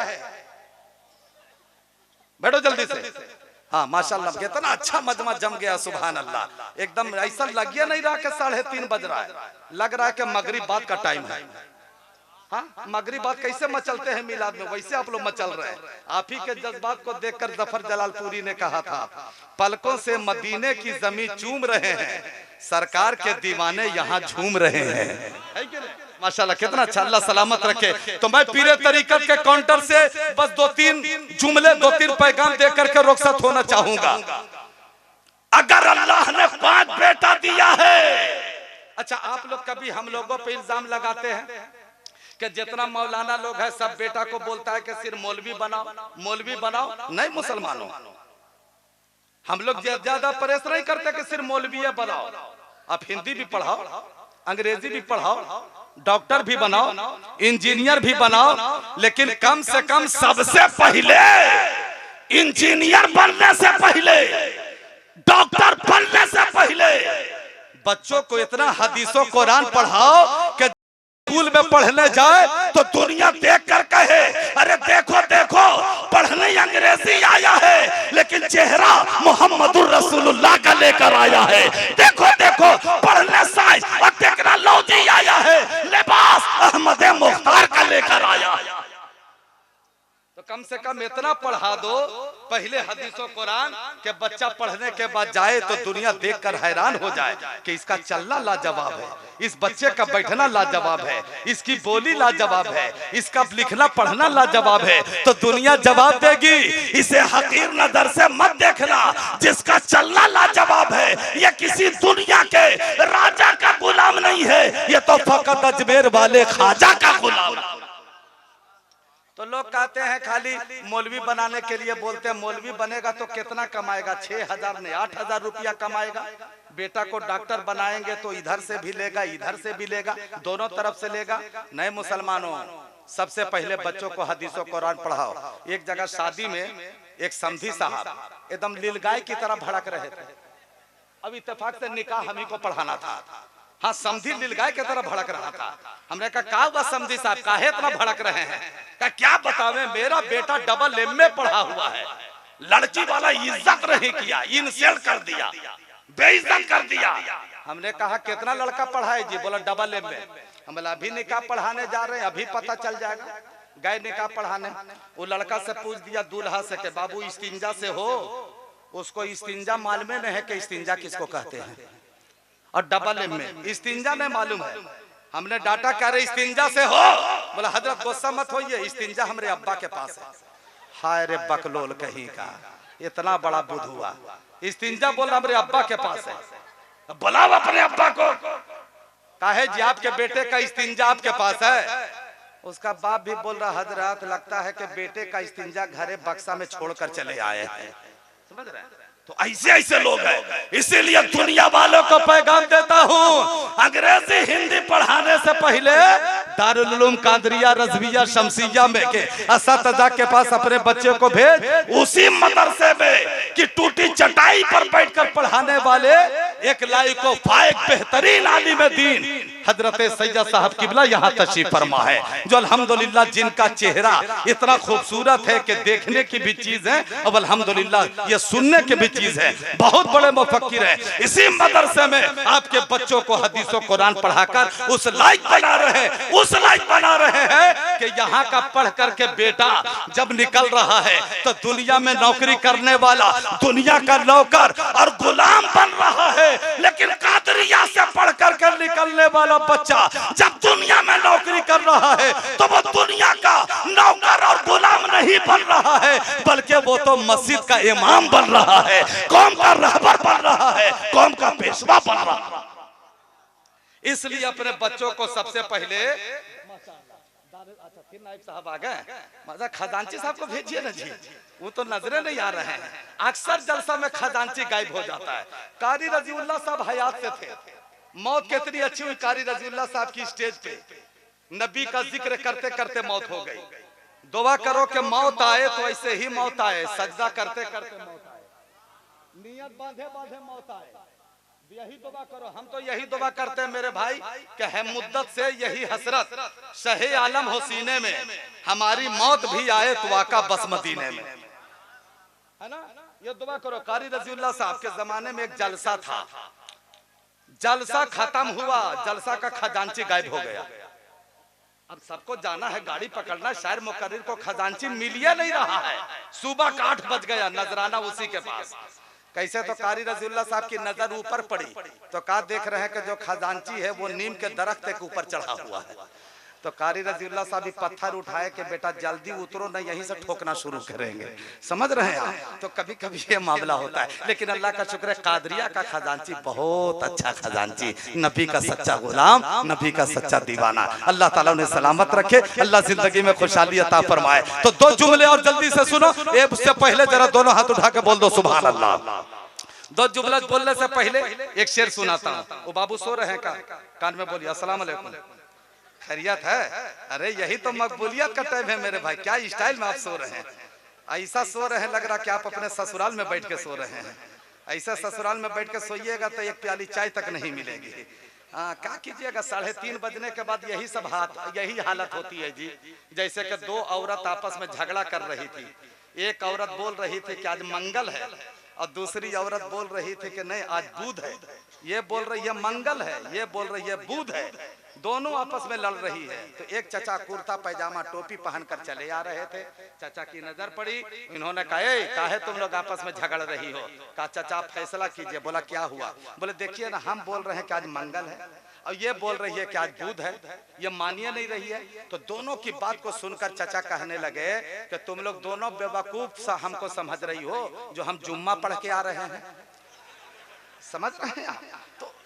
Speaker 1: बैठो जल्दी से। हाँ माशाल्लाह, कितना अच्छा मजमा जम गया, सुभान अल्लाह। एकदम ऐसा लग गया नहीं रहा कि 3:30 बज रहा है, लग रहा है कि मगरिब बाद का टाइम है। हाँ, मगरिब बाद कैसे मचलते हैं मिलाद में, वैसे आप लोग मचल रहे हैं। आप ही के जज्बात को देखकर जफर जलालपुरी ने कहा था, पलकों से मदीने की जमीन चूम रहे हैं, सरकार के दीवाने यहाँ झूम रहे हैं। माशाल्लाह, कितना अच्छा, अल्लाह सलामत रखे। तो मैं पीरे तरीकत के काउंटर से बस 2-3 जुमले, 2-3 पैगाम दे करके रुखसत होना चाहूंगा। अगर अल्लाह ने 5 बेटा दिया है, अच्छा आप लोग कभी हम लोगों पे इल्जाम लगाते हैं कि जितना मौलाना लोग है सब बेटा को बोलता है कि सिर्फ मौलवी बनाओ, मौलवी बनाओ। नहीं मुसलमानों, हम लोग ज्यादा प्रेस नहीं करते कि सिर्फ मौलवी बनाओ। आप हिंदी भी पढ़ाओ, अंग्रेजी भी पढ़ाओ, डॉक्टर भी बनाओ, इंजीनियर भी बनाओ, लेकिन कम से कम सबसे पहले इंजीनियर बनने से पहले, डॉक्टर बनने से पहले बच्चों को इतना हदीसों कुरान पढ़ाओ कि स्कूल में पढ़ने जाए तो दुनिया देख कर कहे अरे देखो देखो पढ़ने अंग्रेजी आया है लेकिन चेहरा मोहम्मदुर रसूलुल्लाह का लेकर आया है। देखो देखो पढ़ने साइंस और टेक्नोलॉजी आया है, लिबास अहमद मुख्तार का लेकर आया है। तो कम से कम इतना पढ़ा दो पहले हदीसों कुरान के बच्चा पढ़ने के बाद जाए तो दुनिया देखकर हैरान हो जाए कि इसका चलना लाजवाब है, इस बच्चे का बैठना लाजवाब है, इसकी बोली लाजवाब है, इसका लिखना पढ़ना लाजवाब है। तो दुनिया जवाब देगी, इसे हकीर नजर से मत देखना, जिसका चलना लाजवाब है ये किसी दुनिया के राजा का गुलाम नहीं है, ये तो फकत अजमेर वाले ख्वाजा का गुलाम। तो लोग कहते हैं खाली मौलवी बनाने के लिए बोलते हैं, मौलवी बनेगा तो कितना कमाएगा, 6,000 नहीं 8,000 रुपया कमाएगा। बेटा को डॉक्टर बनाएंगे तो इधर से भी लेगा इधर से भी लेगा, दोनों तरफ से लेगा। नए मुसलमानों, सबसे पहले बच्चों को हदीसों कुरान पढ़ाओ। एक जगह शादी में एक समधी साहब एकदम लीलगाय की तरह भड़क रहे थे। अब इत्तेफाक से निकाह हम ही को पढ़ाना था। हाँ, समधी लीलगाय की तरह भड़क रहा था। हमने कहा क्या हुआ समधी साहब, काहे इतना भड़क रहे हैं? क्या बतावे, मेरा बेटा डबल एमए पढ़ा हुआ है, लड़की वाला इज्जत नहीं किया, इंसल्ट कर दिया, बेइज्जत कर दिया। हमने कहा कितना लड़का पढ़ाए जी? बोला डबल एमए। हम बोला अभी निकाह पढ़ाने जा रहे हैं, अभी पता चल जाएगा। गए निकाह पढ़ाने, वो लड़का से पूछ दिया दूल्हा से कि बाबू इस्तिंजा से हो? उसको इस्तिंजा मालूम नहीं है कि इस्तिंजा किसको कहते हैं, और डबल एमए इस्तिंजा नहीं मालूम है। हमने डाटा कह रहे इस्तिंजा से हो? बोला हजरत गुस्सा मत होइए, इस्तिंजा हमारे अब्बा के पास है। हाय रे बकलोल कहीं का, इतना बड़ा बुध हुआ, इस्तिंजा बोला हमारे अब्बा के पास है। बुलाओ अपने अब्बा को। काहे जी आपके बेटे का इस्तिंजा आपके पास है? उसका बाप भी बोल रहा हजरत लगता है कि बेटे का इस्तिंजा घरे बक्सा में छोड़कर चले आए हैं। समझ रहे हैं? तो ऐसे ऐसे लोग हैं। इसीलिए दुनिया वालों को पैगाम देता हूँ, अंग्रेजी हिंदी पढ़ाने से पहले दारुल उलूम कादरिया रज़विया शमसिया में के असतज़ा के पास अपने बच्चे को भेज। उसी मदरसे में कि टूटी चटाई पर बैठकर पढ़ाने वाले एक लाइको फाइक बेहतरीन आलिम दीन हजरत सैयद साहब किबला यहाँ तशरीफ फरमा है, जो अल्हम्दुलिल्लाह जिनका चेहरा इतना खूबसूरत है कि देखने की भी चीज है और अल्हम्दुलिल्लाह ये सुनने की भी चीज है। बहुत बड़े मुफक्किर है। इसी मदरसे में आपके बच्चों को हदीसों कुरान पढ़ाकर उस लायक बना रहे हैं कि यहाँ का पढ़ करके बेटा जब निकल रहा है तो दुनिया में नौकरी करने वाला दुनिया का नौकर और गुलाम बन रहा है। लेकिन कादरिया से पढ़ करके निकलने वाला बच्चा जब दुनिया में नौकरी कर रहा है तो वो दुनिया का नौकर और गुलाम नहीं बन रहा है, बल्कि वो तो मस्जिद का इमाम बन रहा है, कौम का रहबर बन रहा है, कौम का पेशवा बन रहा है। इसलिए अपने बच्चों को सबसे पहले अच्छा फिर नाइब साहब आ गए, मजा खजांची साहब को भेजिए ना जी, वो तो नजरे नहीं आ रहे हैं। अक्सर जलसा में खजांची गायब हो जाता है। कारी रजीउल्लाह साहब हयात से थे, मौत कितनी अच्छी हुई कारी रजीउल्लाह साहब की स्टेज पे नबी का जिक्र करते करते मौत हो गई। दुआ करो कि मौत आए तो ऐसे ही मौत आए, सजदा करते करते मौत आए, नियत बांधे बांधे मौत आए। यही दुआ करो, हम तो यही दुआ करते हैं मेरे भाई कि है मुद्दत से यही हसरत शहे आलम हो सीने में, हमारी मौत भी आए तो आका बस मदीने में, है ना। ये दुआ करो। कारी रजीउल्लाह साहब के जमाने में एक जलसा था, जलसा खत्म हुआ, जलसा का खजांची गायब हो गया। अब सबको जाना है, गाड़ी पकड़ना, शायर मुकर्रिर को खजांची मिलिए नहीं रहा है। सुबह का 8 बज गया, नजराना उसी के पास। कैसे तो कारी रजीउल्लाह साहब की नजर ऊपर पड़ी तो कहा देख रहे हैं कि जो खजांची है वो नीम के दरख्त के ऊपर चढ़ा हुआ है। तो कारी रजीउल्लाह साहब भी पत्थर उठाए कि बेटा जल्दी उतरो ना, यहीं से ठोकना शुरू करेंगे। समझ रहे हैं आप? तो कभी कभी ये मामला होता है, लेकिन अल्लाह का शुक्र है कादरिया का खजांची बहुत अच्छा खजांची, नबी का सच्चा गुलाम, नबी का सच्चा दीवाना। अल्लाह ताला उन्हें सलामत रखे, अल्लाह जिंदगी में खुशहाली अता फरमाए। तो 2 जुमले और जल्दी से सुनो, उससे पहले जरा दोनों हाथ उठा के बोल दो सुभान अल्लाह। 2 जुमला बोलने से पहले एक शेर सुनाता हूँ। वो बाबू सो रहे हैं का कान में बोलिए अस्सलाम वालेकुम, खैरियत है? अरे यही तो मकबूलियत का टाइम है मेरे भाई, क्या स्टाइल में आप सो रहे हैं। ऐसा सो रहे हैं लग रहा कि आप अपने ससुराल में बैठ के सो रहे हैं। ऐसा ससुराल में बैठ के सोइएगा तो एक प्याली चाय तक नहीं मिलेगी। क्या कीजिएगा, 3:30 बजने के बाद यही हालत होती है जी। जैसे कि 2 औरत आपस में झगड़ा कर रही थी। एक औरत बोल रही थी कि आज मंगल है और दूसरी औरत बोल रही थी कि नहीं आज बुध है। ये बोल रही है मंगल है, ये बोल रही है बुध है। दोनों आपस में लड़ रही है। तो एक चचा कुर्ता पैजामा टोपी पहनकर चले आ रहे थे। चचा की नजर पड़ी, इन्होंने कहा काहे तुम लोग आपस में झगड़ रही हो? कहा चचा फैसला कीजिए। बोला क्या हुआ? बोले देखिए ना, हम बोल रहे हैं कि आज मंगल है और ये बोल रही है कि आज बुध है, ये मानिए नहीं रही है। तो दोनों की बात को सुनकर चचा कहने लगे कि तुम लोग दोनों बेवकूफ सा हमको समझ रही हो जो हम जुम्मा पढ़ के आ रहे हैं। समझ रहे हैं?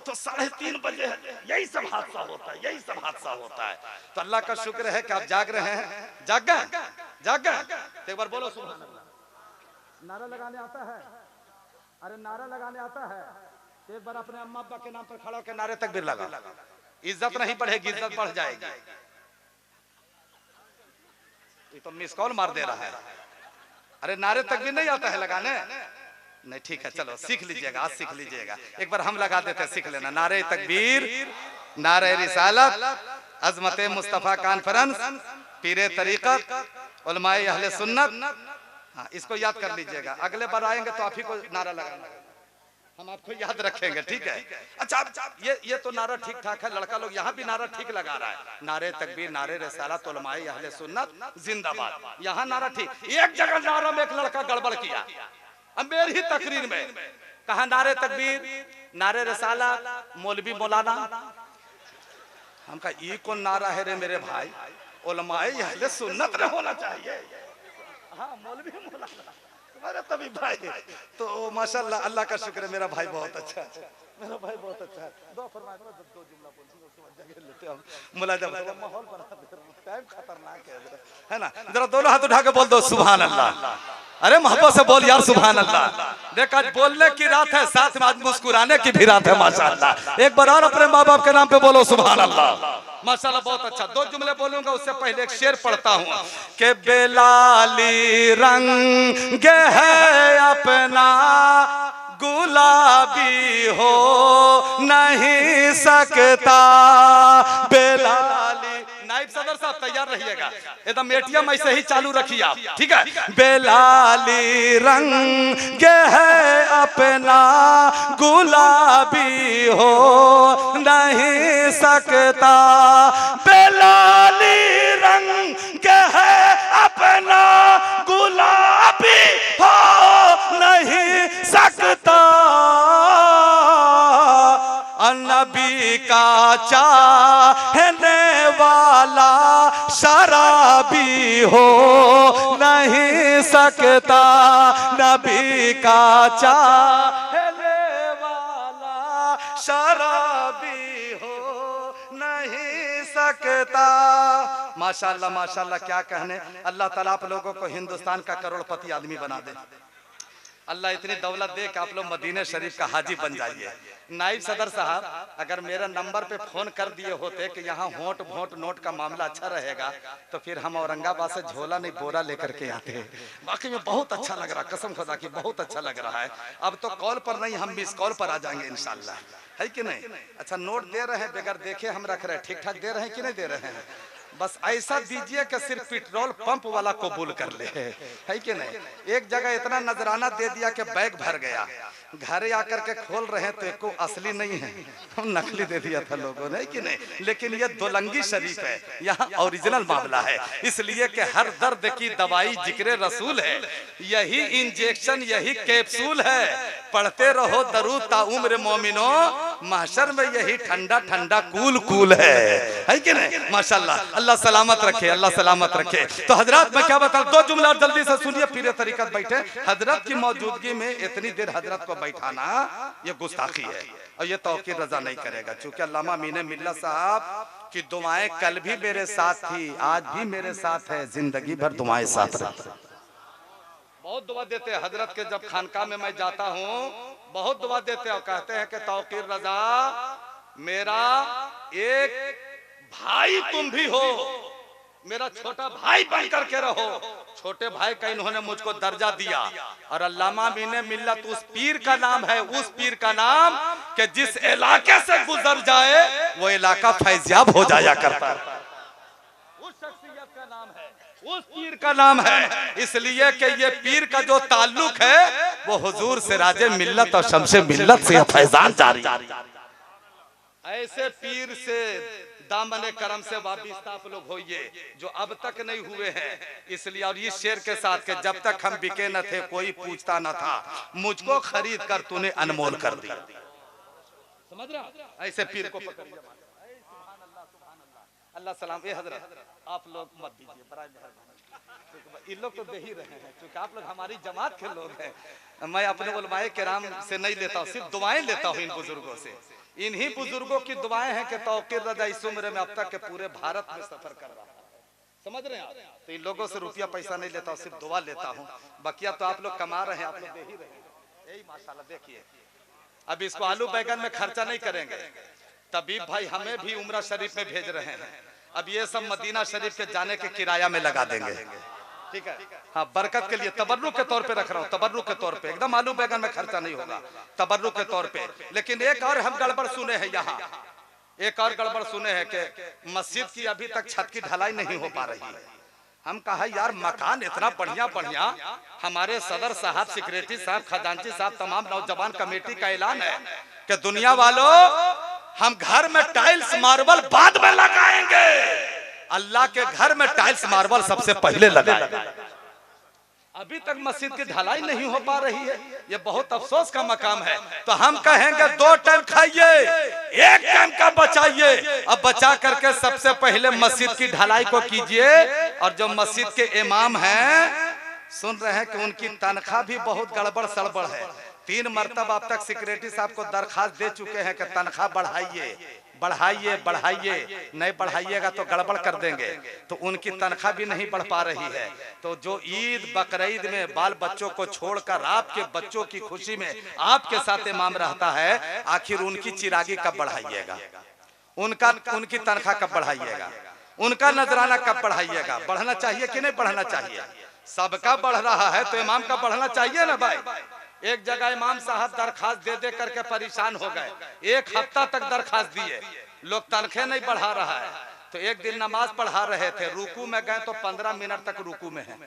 Speaker 1: तो 3:30 बजे यही सब हादसा होता है, यही सब हादसा होता है। तो अल्लाह का शुक्र है कि आप जाग रहे हैं। जाग गए तो एक बार बोलो सुभान अल्लाह। नारा लगाने आता है? अरे नारा लगाने आता है तो एक बार अपने अम्मा अब्बा के नाम पर खड़ा होकर नारे तकबीर लगा। इज्जत नहीं बढ़ेगी, इज्जत बढ़ जाएगी। ये तो मिस कॉल मार दे रहा है। अरे नारे तकबीर नहीं आता है लगाने? नहीं ठीक है, चलो सीख लीजिएगा, आज सीख लीजिएगा। एक बार हम लगा देते हैं, सीख लेना। नारे तकबीर, नारे रिसालत, अजमत मुस्तफा कॉन्फ्रेंस, पीरे तरीकत, उलमाए अहले सुन्नत। हाँ, इसको याद कर लीजिएगा। अगले बार आएंगे तो आप ही को नारा लगाना, हम आपको याद रखेंगे, ठीक है? अच्छा, ये तो नारा ठीक ठाक है। लड़का लोग यहाँ भी नारा ठीक लगा रहा है। नारे तकबीर, नारे रिसालत, उलमाए अहले सुन्नत जिंदाबाद। यहाँ नारा ठीक। एक जगह नारा में एक लड़का गड़बड़ किया, अब मेरी ही तकरीर में कहा नारे तकबीर, नारे रिसालत, मौलवी मौलाना। हम कहा ये कौन नारा है रे मेरे भाई? उलमाए अहले सुन्नत होना चाहिए। हाँ, मौलवी मौलाना। अरे तभी भाई तो माशाल्लाह अल्लाह का शुक्र है, मेरा भाई बहुत अच्छा है, मेरा भाई बहुत अच्छा है। दो फरमाइश में दो जुमला बोलूंगा उसके बाद जगह लेते हम मुलाजा माहौल बना दे, टाइम खतरनाक है ना। जरा दोनों हाथ उठा के बोल दो सुभान अल्लाह। अरे मोहब्बत से बोल यार सुभान अल्लाह। देख आज बोलने की रात है, साथ में आज मुस्कुराने की भी रात है माशाल्लाह। एक बार और अपने माँ बाप के नाम पे बोलो सुभान अल्लाह। माशाल्लाह बहुत अच्छा। दो जुमले बोलूंगा उससे पहले एक शेर पढ़ता हूँ कि बेलाली रंग है अपना गुलाबी हो नहीं सकता बेलाली। नाइब सदर साहब तैयार रहिएगा, एकदम एटीएम ऐसे ही चालू रखिए आप, ठीक है। बेलाली रंग है अपना गुलाबी हो नहीं सकता बेलाली रंग है अपना गुलाबी हो नहीं सकता नबी का चाहने वाला शराबी हो नहीं सकता नबी का चाहने वाला शराबी हो नहीं सकता। माशाल्लाह माशाल्लाह क्या कहने। अल्लाह ताला आप लोगों को हिंदुस्तान का करोड़पति आदमी बना दे। अल्लाह इतनी दौलत दे कि आप लोग मदीने शरीफ का हाजी बन जाइए। नाइब सदर साहब अगर मेरा नंबर पे फोन कर दिए होते कि यहाँ होट वोट नोट का मामला अच्छा रहेगा तो फिर हम औरंगाबाद से झोला नहीं बोरा लेकर के आते। बाकी में बहुत अच्छा लग रहा, कसम खुदा की बहुत अच्छा लग रहा है। अब तो कॉल पर नहीं, हम मिस कॉल पर आ जाएंगे इंशाल्लाह, है कि नहीं। अच्छा नोट दे रहे हैं, बगैर देखे हम रख रहे हैं, ठीक ठाक दे रहे हैं कि नहीं दे रहे हैं। बस ऐसा दीजिए कि सिर्फ पेट्रोल पंप वाला कबूल कर ले, है कि नहीं। एक जगह इतना नजराना दे दिया कि बैग भर गया, घर आकर के खोल रहे हैं तो एको असली नहीं है, हम नकली दे दिया था लोगों ने, कि नहीं। लेकिन ये दोलंगी शरीफ है, यहाँ ओरिजिनल मामला है। इसलिए कि हर दर्द की दवाई जिक्र रसूल है, यही इंजेक्शन यही कैप्सूल है। पढ़ते रहो दरूद ता उम्र मोमिनो, महशर में यही ठंडा ठंडा कूल कूल है कि नहीं। माशाल्लाह अल्लाह सलामत रखे, अल्लाह सलामत रखे। तो हजरत मैं क्या बताऊं, दो जुमला जल्दी से सुनिए, फिर तरीकत बैठे। हजरत की मौजूदगी में इतनी देर हजरत को बैठाना ये गुस्ताखी है और ये तौकीर रजा नहीं करेगा। चूंकि अल्लामा मीने मिल्लत साहब की दुआएं कल भी मेरे साथ थी, आज भी मेरे साथ है, जिंदगी भर दुआएं साथ रहती। बहुत दुआ देते हैं हजरत के, जब खानका में मैं जाता हूँ बहुत दुआ देते हैं और कहते हैं कि तौकीर रजा मेरा एक भाई तुम भी हो, मेरा छोटा भाई बन करके रहो। छोटे भाई का इन्होंने मुझको दर्जा दिया और अल्लामा मीने मिल्लत उस पीर का नाम है, उस पीर का नाम कि जिस इलाके से गुजर जाए वो इलाका फैज़याब हो जाया करता है। उस शख्सियत का नाम है, उस पीर का नाम है। इसलिए कि ये पीर का जो ताल्लुक है वो हुजूर सिराजे मिल्लत और शम्से मिल्लत से फैजान जारी। ऐसे पीर से दामने करम से वाबिस्ता आप लोग होइए जो अब तक नहीं हुए हैं। इसलिए और इस शेर के साथ के जब तक हम बिके न थे कोई पूछता न था, मुझको खरीद कर तूने अनमोल कर दिया। समझ रहा, ऐसे पीर को पकड़िए। अल्लाह सलाम। ए हजरत आप लोग मत दीजिए बराए मेहरबानी, इन लोग तो दे ही रहे हैं क्योंकि आप लोग हमारी जमात के लोग हैं। मैं अपने उलमाए किराम से नहीं लेता हूँ, सिर्फ दुआएं लेता हूँ इन बुजुर्गों से। इन्हीं बुजुर्गों की दुआएं हैं कि तौकीर रजा इस उम्र में अब तक के पूरे भारत में सफर कर रहा है। समझ रहे हैं आप। तो इन लोगों से रुपया पैसा नहीं लेता हूँ, सिर्फ दुआ लेता हूँ। बकिया तो आप लोग कमा रहे हैं, आप लोग दे ही रहे हैं। यही माशाल्लाह देखिए। अब इसको आलू बैगन में खर्चा नहीं करेंगे, तबीब भाई हमें भी उम्रा शरीफ में भेज रहे हैं। अब ये सब मदीना शरीफ के जाने के किराया में लगा देंगे, ठीक है। हाँ बरकत के लिए तबर्रुक के तौर पे रख रहा हूँ, तबर्रुक के तौर पे। एकदम आलू बैगन में खर्चा नहीं होगा, तबर्रुक के तौर पे। लेकिन एक और हम गड़बड़ सुने हैं यहाँ, एक और गड़बड़ सुने हैं कि मस्जिद की अभी तक छत की ढलाई नहीं हो पा रही है। हम कहा यार मकान इतना बढ़िया बढ़िया, हमारे सदर साहब, सेक्रेटरी साहब, खजांची साहब, तमाम नौजवान कमेटी का ऐलान है कि दुनिया वालों हम घर में टाइल्स मार्बल बाद में लगाएंगे, अल्लाह के घर में टाइल्स मार्बल सबसे पहले लगाएंगे। अभी तक मस्जिद की ढलाई नहीं हो पा रही है, ये बहुत अफसोस का मकाम है। तो हम कहेंगे 2 टाइम खाइए, 1 टाइम का बचाइए। अब बचा करके सबसे पहले मस्जिद की ढलाई को कीजिए। और जो मस्जिद के इमाम हैं सुन रहे हैं कि उनकी तनख्वाह भी बहुत गड़बड़ सड़बड़ है। 3 मरतबा अब तक सेक्रेटरी साहब को दरखास्त दे चुके हैं कि तनख्वाह बढ़ाइए बढ़ाइए बढ़ाइए, नहीं बढ़ाइएगा तो गड़बड़ कर देंगे। तो उनकी तनख्वाह भी नहीं बढ़ पा रही है। तो जो ईद बकरीद में बाल बच्चों को छोड़कर आपके बच्चों की खुशी में आपके साथ इमाम रहता है, आखिर उनकी चिरागी कब बढ़ाइएगा? उनकी तनख्वाह कब बढ़ाइएगा? उनका नजराना कब बढ़ाइएगा? बढ़ना चाहिए कि नहीं बढ़ना चाहिए? सबका बढ़ रहा है तो इमाम का बढ़ना चाहिए ना भाई। एक जगह इमाम साहब दरखास्त दे दे करके परेशान हो गए, 1 हफ्ता तक दरखास्त दिए, लोग तनख्वाह नहीं बढ़ा रहा है। तो एक दिन नमाज पढ़ा रहे थे, रुकू में गए तो 15 मिनट तक रुकू में है।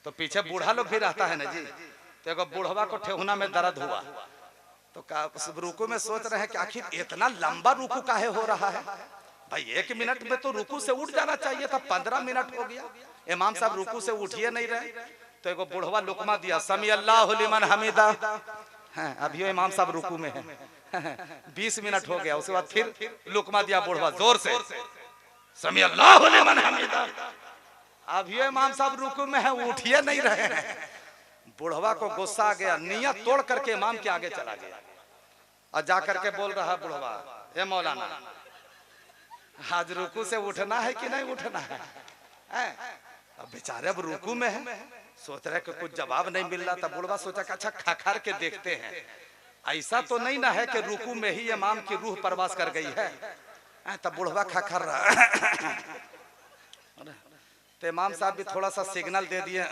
Speaker 1: तो पीछे बूढ़ा लोग भी रहता है ना जी। तो एक बूढ़वा को ठेहुना में दर्द हुआ, तो रुकू में सोच रहे हैं कि आखिर इतना लंबा रुकू काहे हो रहा है भाई? 1 मिनट में तो रुकू से उठ जाना चाहिए था, 15 मिनट हो गया, इमाम साहब रुकू से उठिए नहीं रहे। तो एगो बुढ़वा लुकमा दिया, समी अल्लाहु लिमन हमीदा। अभी इमाम साहब रुकू में है, 20 मिनट हो गया, उसके बाद फिर लुकमा दिया बुढ़वा जोर से, समी अल्लाहु लिमन हमीदा। अभी इमाम साहब रुकू में है, उठिए नहीं रहे हैं। बुढ़वा को गुस्सा आ गया, नियत तोड़ करके इमाम के आगे चला गया और जा करके बोल रहा बुढ़वा, ए मौलाना, आज रुकू से उठना है कि नहीं उठना है? अब बेचारे अब रुकू में है, सोच रहे कि कुछ जवाब नहीं मिल रहा था। बुढ़वा सोचा कि अच्छा खखर के देखते हैं, ऐसा तो नहीं ना है कि रुकू में ही इमाम की रूह परवास कर गई है। तब बुढ़वा खखर रहा। तो इमाम साहब भी थोड़ा सा सिग्नल दे दिए,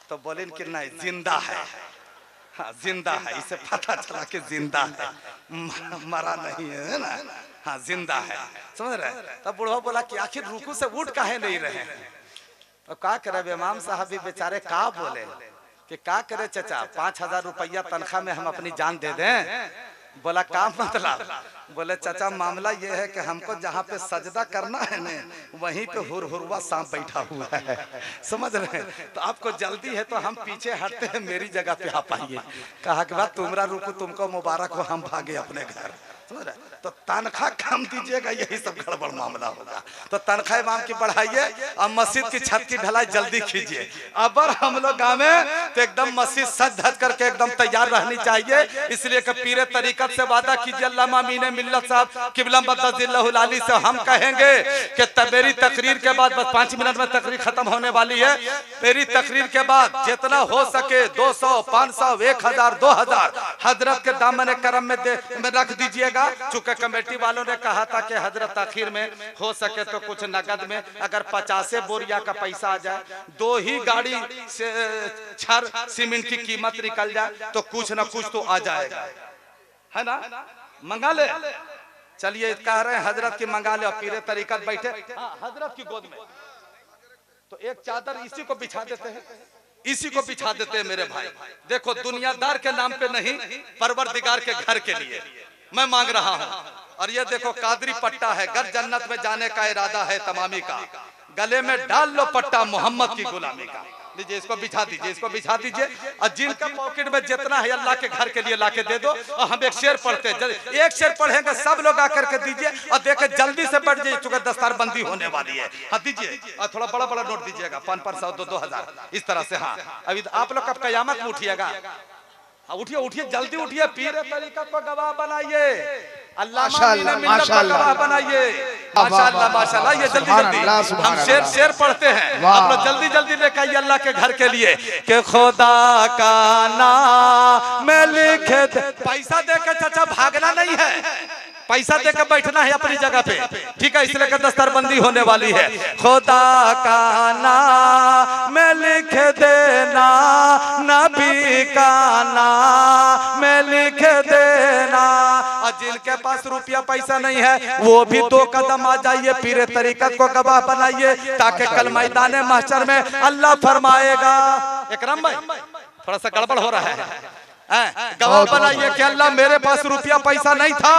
Speaker 1: तो बोले कि नहीं जिंदा है, हाँ जिंदा है, इसे पता चला कि जिंदा है, मरा नहीं है ना, हाँ जिंदा है, समझ रहे? तब बुढ़वा बोला कि आखिर रुकू से उठ काहे नहीं रहे? तो क्या करे इमाम साहब भी बेचारे का बोले कि क्या करे चाचा, 5000 रुपया तनख्वाह में हम अपनी जान दे दें? बोला का मतलब? बोले चाचा मामला ये है कि हमको जहाँ पे सजदा करना है ना, वहीं पे हुरहुरवा सांप बैठा हुआ है, समझ रहे हैं? तो आपको जल्दी है तो हम पीछे हटते हैं, मेरी जगह पे आप आइए। कहा कि बात तुम्हारा रुकू तुमको मुबारक हो, हम भागे अपने घर, समझ रहे? तो तनख्वाह कम दीजिएगा, यही सब गड़बड़ मामला होगा। तो तनख्वाह इमाम की बढ़ाइए और मस्जिद की छत की ढलाई जल्दी कीजिए। अबर हम लोग गाँव में तो एकदम मस्जिद सज धज करके एकदम तैयार रहनी चाहिए। इसलिए कि पीरे तरीकत से वादा कीजिए, अल्लामा अमीन मिल्लत साहब किबला मद्दजिल्लहु अली से हम कहेंगे कि मेरी तकरीर के बाद, बस 5 मिनट में तकरीर खत्म होने वाली है, मेरी तकरीर के बाद जितना हो सके 200, 500, 1000, 2000 हजरत के दामन करम में रख दीजिएगा। चूंकि कमेटी वालों ने कहा था कि हजरत आखिर में हो सके तो कुछ नगद में, अगर 50 बोरिया का पैसा आ जाए, 2 ही गाड़ी से छर सीमेंट की कीमत निकल जाए, तो कुछ न कुछ तो आ जाएगा, है ना? मंगा ले, चलिए कह रहे हैं हजरत की मंगा ले। और पीरे तरीकत बैठे हजरत की गोद में, तो एक चादर इसी को बिछा देते हैं, इसी को बिछा देते हैं। मेरे भाई देखो, दुनियादार के नाम पे नहीं, परवरदिगार के घर के लिए मैं मांग रहा हूँ। और ये देखो कादरी पट्टा है, घर जन्नत में जाने का इरादा है तमामी का, गले में डाल लो पट्टा मोहम्मद की गुलामी का। लीजिए इसको बिछा दीजिए, इसको बिछा दीजिए। और जिनका पॉकेट में जितना है अल्लाह के घर के लिए लाके दे दो। और हम एक शेर पढ़ते हैं, एक शेर पढ़ेंगे, सब लोग आकर के दीजिए और देखे जल्दी से बढ़ जाइए, चूंकि दस्तार बंदी होने वाली है। हाँ दीजिए, और थोड़ा बड़ा बड़ा नोट दीजिएगा, 500, 2000 इस तरह से। हाँ अभी आप लोग कब कयामत में उठिएगा? उठिए उठिए जल्दी उठिए, पीरे तरीकत को गवाह बनाइए, अल्लाह गवाह बनाइए। माशाअल्लाह माशाअल्लाह, ये जल्दी जल्दी हम शेर पढ़ते हैं, आप लोग जल्दी जल्दी लेकर आइए अल्लाह के घर के लिए कि खुदा का नाम में लिखे दे। पैसा देकर चाचा भागना नहीं है, पैसा देकर बैठना है अपनी जगह पे, ठीक है? इसलिए दस्तरबंदी होने वाली है। खुदा का नाम में लिख देना, नबी का नाम में लिख देना। और जिनके पास रुपया पैसा नहीं है वो भी 2 कदम आ जाइए, पीरे तरीकत को गवाह बनाइए, ताकि कल मैदान महशर में अल्लाह फरमाएगा। इकराम भाई थोड़ा सा गड़बड़ हो रहा है, गवाह बनाइए कि अल्लाह मेरे पास रुपया पैसा नहीं था,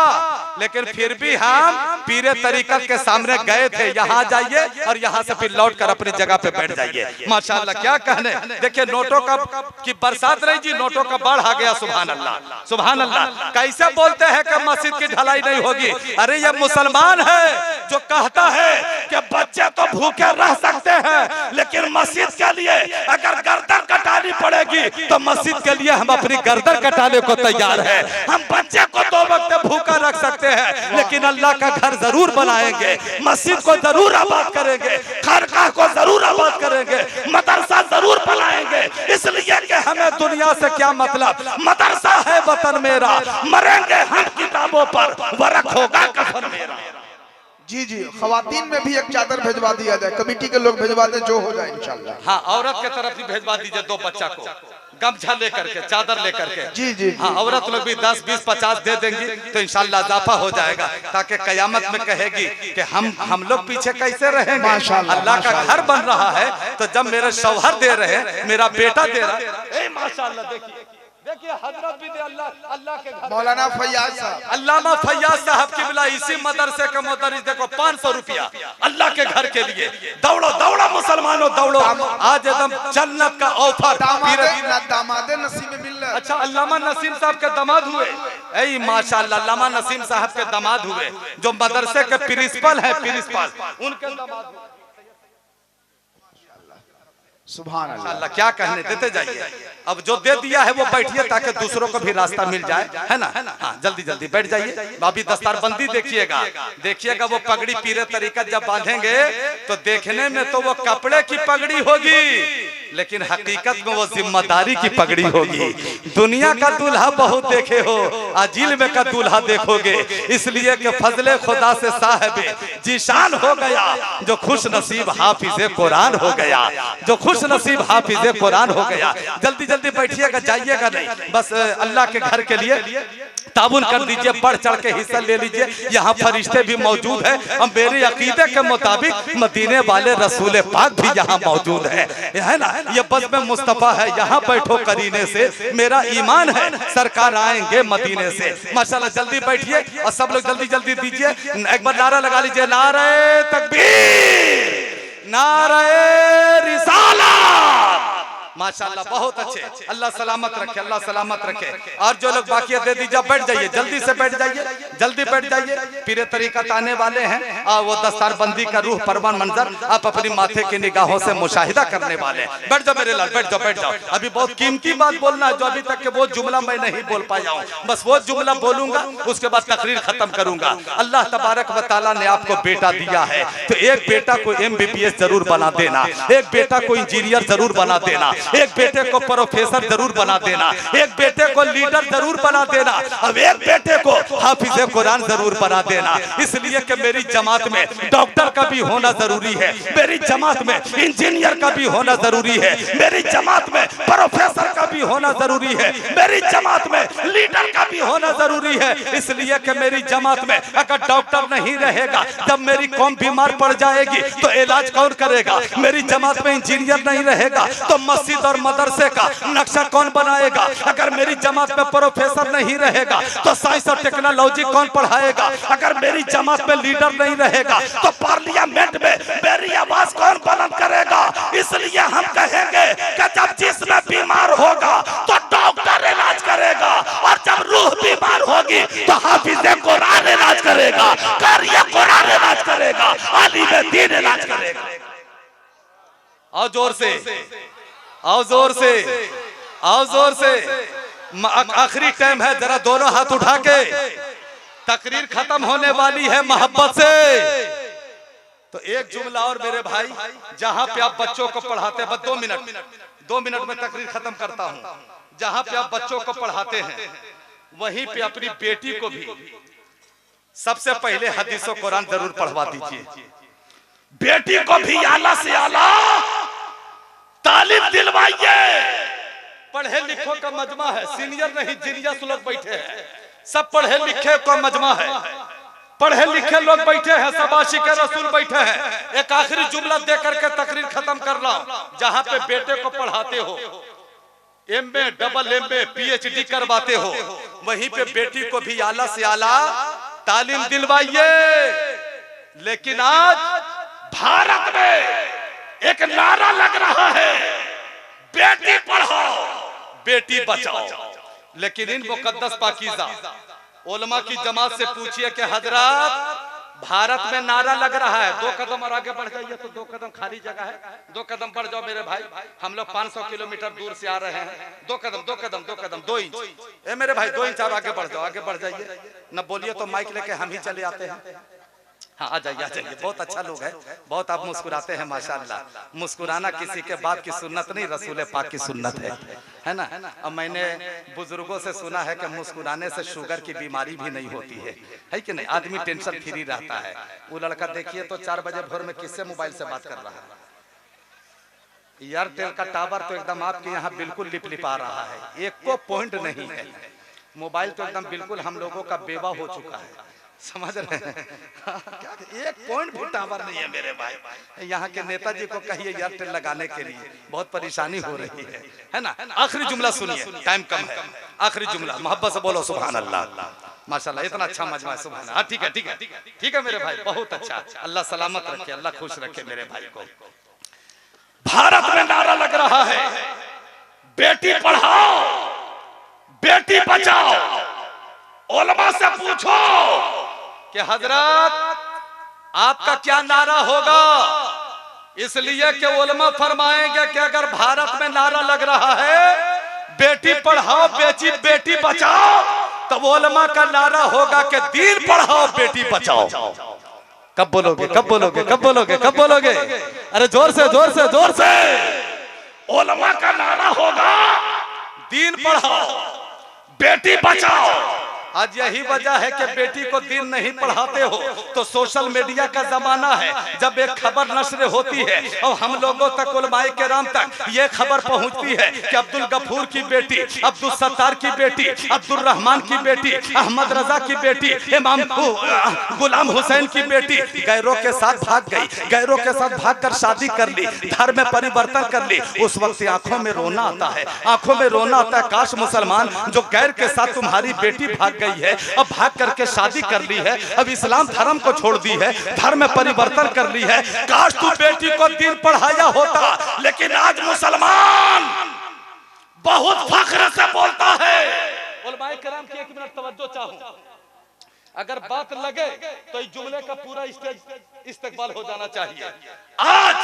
Speaker 1: लेकिन फिर भी हम पीरे तरीकत के सामने गए थे, यहाँ जाइए और यहाँ से फिर लौट कर अपनी जगह पे बैठ जाइए। माशाल्लाह क्या कहने, देखिए नोटों का की बरसात रही जी, नोटों का बाढ़ आ गया। सुभान अल्लाह, सुभान अल्लाह। कैसे बोलते हैं कि मस्जिद की ढलाई नहीं होगी? अरे ये मुसलमान है जो कहता है कि बच्चे तो भूखे रह सकते हैं, लेकिन मस्जिद के लिए अगर गर्दन कटानी पड़ेगी तो मस्जिद के लिए हम अपनी गर्दन कटाने को तैयार है। हम बच्चे को 2 वक्त भूखा रख सकते हैं, लेकिन अल्लाह का घर जरूर बनाएंगे, मस्जिद को जरूर आबाद करेंगे, खानकाह को जरूर आबाद करेंगे, मदरसा जरूर बनाएंगे। इसलिए कि हमें दुनिया से क्या मतलब, मदरसा है वतन मेरा, मरेंगे हम किताबों पर, वरक होगा कफन मेरा।
Speaker 2: जी जी, खवातीन में भी एक चादर भेजवा दिया जाए, कमेटी के लोग भेजवा दे, जो हो जाए इंशाल्लाह।
Speaker 1: हाँ, औरत के तरफ भी भेजवा दीजिए 2 बच्चा को, गमछा लेकर के, चादर लेकर के।
Speaker 2: जी जी,
Speaker 1: हाँ, औरत लोग भी 10, 20, 50 दे देंगी तो इंशाल्लाह इजाफा हो जाएगा, ताकि कयामत में कहेगी कि हम लोग पीछे कैसे रहेंगे। अल्लाह का घर बन रहा है तो जब मेरे शौहर दे रहे, मेरा बेटा दे रहा है, माशाल्लाह। देखिए हजरत भी दे, अल्लाह के घर। मौलाना फैयाज साहब, अल्लामा फैयाज साहब की बिला इसी मदरसे के मुदर्रिस देखो 500 रुपया अल्लाह के घर के लिए। दौड़ो दौड़ो मुसलमानों दौड़ो, आज एकदम जन्नत का ऑफर।
Speaker 2: दामाद नसीब में मिल रहा है।
Speaker 1: अच्छा, अल्लामा नसीम साहब के दामाद हुए, ऐ माशाल्लाह, अल्लामा नसीम साहब के दामाद हुए, जो मदरसे के प्रिंसिपल है, प्रिंसिपल उनके दामाद हुए।
Speaker 2: सुभान
Speaker 1: अल्लाह, क्या कहने, देते जाइए। अब जो दे दिया है वो बैठिए ताकि दूसरों को भी रास्ता मिल जाए, है ना? हाँ, जल्दी जल्दी बैठ जाइए। अभी दस्तारबंदी देखिएगा, देखिएगा वो पगड़ी पीरे तरीकत जब बांधेंगे तो देखने में तो वो कपड़े की पगड़ी होगी, लेकिन हकीकत में वो जिम्मेदारी की पगड़ी होगी। दुनिया का दूल्हा बहुत देखे हो, अजील में का दूल्हा देखोगे, इसलिए कि फजले खुदा से साहिब जीशान हो गया, जो खुश नसीब हाफिज़े कुरान हो गया, जो खुश नसीब हाफिज़े कुरान हो गया। जल्दी जल्दी बैठिएगा, जाइएगा नहीं, बस अल्लाह के घर के लिए ताबुन कर दीजिए, बढ़ चढ़ के हिस्सा ले लीजिए। यहाँ फरिश्ते भी मौजूद हैं, और मेरे अकीदे के मुताबिक मदीने वाले रसूल पाक भी यहाँ मौजूद है ना? ये बज़ में मुस्तफ़ा है, यहाँ बैठो करीने से, मेरा ईमान है सरकार आएंगे मदीने से। माशाल्लाह, जल्दी बैठिए और सब लोग जल्दी जल्दी दीजिए। एक बार नारा लगा लीजिए, नारे तकबीर, नारे रिसालत। माशाल्लाह, बहुत अच्छे, अल्लाह सलामत रखे, अल्लाह सलामत रखे। और जो लोग बाकी दे दीजिए, बैठ जाइए, जल्दी से बैठ जाइए, जल्दी बैठ जाइए। पीरे तरीकत आने वाले हैं और वो दस्तारबंदी का रूह परवान मंजर आप अपनी माथे की निगाहों से मुशाहिदा करने वाले हैं। बैठ जाओ मेरे लाल, बैठ जाओ, बैठ जाओ। अभी बहुत कीमती बात बोलना है, जो अभी तक के वो जुमला मैं नहीं बोल पाया हूँ, बस वो जुमला बोलूंगा, उसके बाद तकरीर खत्म करूंगा। अल्लाह तबारक व तआला ने आपको बेटा दिया है, तो एक बेटा को MBBS जरूर बना देना, एक बेटा को इंजीनियर जरूर बना देना, एक बेटे को प्रोफेसर जरूर बना देना, एक बेटे को लीडर जरूर बना देना, अब एक बेटे को हाफिज़े कुरान जरूर बना देना। इसलिए कि मेरी जमात में डॉक्टर का भी होना जरूरी है, मेरी जमात में इंजीनियर का भी होना जरूरी है, मेरी जमात में प्रोफेसर का भी होना जरूरी है, मेरी जमात में लीडर का भी होना जरूरी है। इसलिए कि मेरी जमात में अगर डॉक्टर नहीं रहेगा, जब मेरी कौम बीमार पड़ जाएगी तो इलाज कौन करेगा? मेरी जमात में इंजीनियर नहीं रहेगा तो मस्जिद और मदरसे का नक्शा कौन बनाएगा? अगर मेरी जमात में प्रोफेसर नहीं रहेगा तो साइंस और टेक्नोलॉजी कौन पढ़ाएगा? अगर मेरी जमात में लीडर नहीं रहेगा तो पार्लियामेंट में मेरी आवाज कौन बुलंद करेगा? इसलिए हम कहेंगे कि जब जिस्म बीमार होगा तो डॉक्टर इलाज करेगा, और जब रूह बीमार होगी तो हाफिज़े कुरान इलाज करेगा, कारी कुरान इलाज करेगा, आलिम दीन इलाज करेगा। और जोर से, आओ जोर से, आओ जोर से। आखिरी टाइम है, जरा दोनों हाथ उठा के, तकरीर खत्म होने वाली है मोहब्बत से। तो एक जुमला और मेरे भाई, जहां पे आप बच्चों को पढ़ाते हैं, बस 2 मिनट में तकरीर खत्म करता हूं। जहां पे आप बच्चों को पढ़ाते हैं वहीं पे अपनी बेटी को भी सबसे पहले हदीस और कुरान जरूर पढ़वा दीजिए। बेटी को भी आला से आला तालीम दिलवाइए। पढ़े लिखों का मजमा है, सीनियर नहीं जीनियस लोग बैठे हैं, सब पढ़े लिखे का मजमा है, पढ़े लिखे लोग बैठे हैं, सब आशिक रसूल बैठे हैं। एक आखिरी जुमला दे करके तकरीर खत्म कर रहा हूं। जहां पे बेटे को पढ़ाते हो, MA, AA, PhD करवाते हो, वहीं पे बेटी को भी आला से आला तालीम दिलवाइए। लेकिन आज भारत में एक नारा लग रहा है, बेटी पढ़ाओ बेटी बचाओ। लेकिन इन मुकद्दस पाकीज़ा उलमा की जमात से पूछिए कि हजरत भारत में नारा लग रहा है 2 कदम और आगे बढ़ जाइए तो 2 कदम खाली जगह है, 2 कदम बढ़ जाओ मेरे भाई, हम लोग 500 किलोमीटर दूर से आ रहे हैं, 2 कदम 2 कदम 2 कदम 2 इंच, ए मेरे भाई 2 इंच और आगे बढ़ जाओ, आगे बढ़ जाइए। न बोलिए तो माइक लेके हम ही चले आते हैं। हाँ आ जाइए आ जाइए, बहुत अच्छा लोग है, बहुत आप मुस्कुराते हैं माशाअल्लाह। मुस्कुराना किसी के बाप की सुन्नत नहीं, रसूल पाक की सुन्नत है ना। अब मैंने बुजुर्गों से सुना है कि मुस्कुराने से शुगर की बीमारी भी नहीं होती है कि नहीं, आदमी टेंशन फ्री रहता है। वो लड़का देखिए तो 4 बजे भोर में किससे मोबाइल से बात कर रहा है। एयरटेल का टावर तो एकदम आपके यहाँ बिल्कुल लिपलिपा रहा है, एक को पॉइंट नहीं है। मोबाइल तो एकदम बिल्कुल हम लोगों का बेवा हो चुका है, समझ रहे हैं। क्या एक पॉइंट भी टावर नहीं है मेरे भाई। यहाँ के नेताजी को कहिए एयरटेल लगाने के लिए, बहुत परेशानी हो रही है ना। आखिरी जुमला सुनिए, टाइम कम है, आखिरी जुमला मोहब्बत से बोलो सुभान अल्लाह। माशाल्लाह इतना अच्छा मजमा है, सुभान अल्लाह। ठीक है ठीक है ठीक है मेरे भाई, बहुत अच्छा। अल्लाह सलामत रखे, अल्लाह खुश रखे मेरे भाई को। भारत में नारा लग रहा है, बेटी पढ़ाओ बेटी बचाओ। उलमा से पूछो कि हजरत आपका क्या नारा होगा, इसलिए कि उलमा फरमाएंगे कि अगर भारत में नारा लग रहा है बेटी पढ़ाओ बेटी बचाओ, तब उलमा का नारा होगा कि दीन पढ़ाओ बेटी बचाओ। कब बोलोगे कब बोलोगे कब बोलोगे कब बोलोगे? अरे जोर से जोर से जोर से। उलमा का नारा होगा दीन पढ़ाओ बेटी बचाओ। आज यही वजह है कि बेटी को दीन नहीं पढ़ाते हो तो सोशल मीडिया का जमाना है। जब एक खबर नश्र होती है और हम लोगों तक उलमाए किराम तक ये खबर पहुंचती है कि अब्दुल गफूर की बेटी, अब्दुल सत्तार की बेटी, अब्दुल रहमान की बेटी, अहमद रजा की बेटी, इमाम गुलाम हुसैन की बेटी गैरों के साथ भाग गई, गैरों के साथ भागकर शादी कर ली, धर्म में परिवर्तन कर ली, उस वक्त आंखों में रोना आता है, आंखों में रोना आता है। काश मुसलमान जो गैर के साथ तुम्हारी बेटी भाग है, अब भाग करके शादी कर ली है, अब इस्लाम धर्म को छोड़ दी है, धर्म में परिवर्तन कर ली है, काश तू बेटी को दीन पढ़ाया होता। लेकिन आज मुसलमान बहुत फख्र से बोलता है। उलमाए किराम की 1 मिनट तवज्जो चाहूं, अगर बात लगे तो इस जुमले का पूरा स्टेज इस्तेकबाल हो जाना चाहिए। आज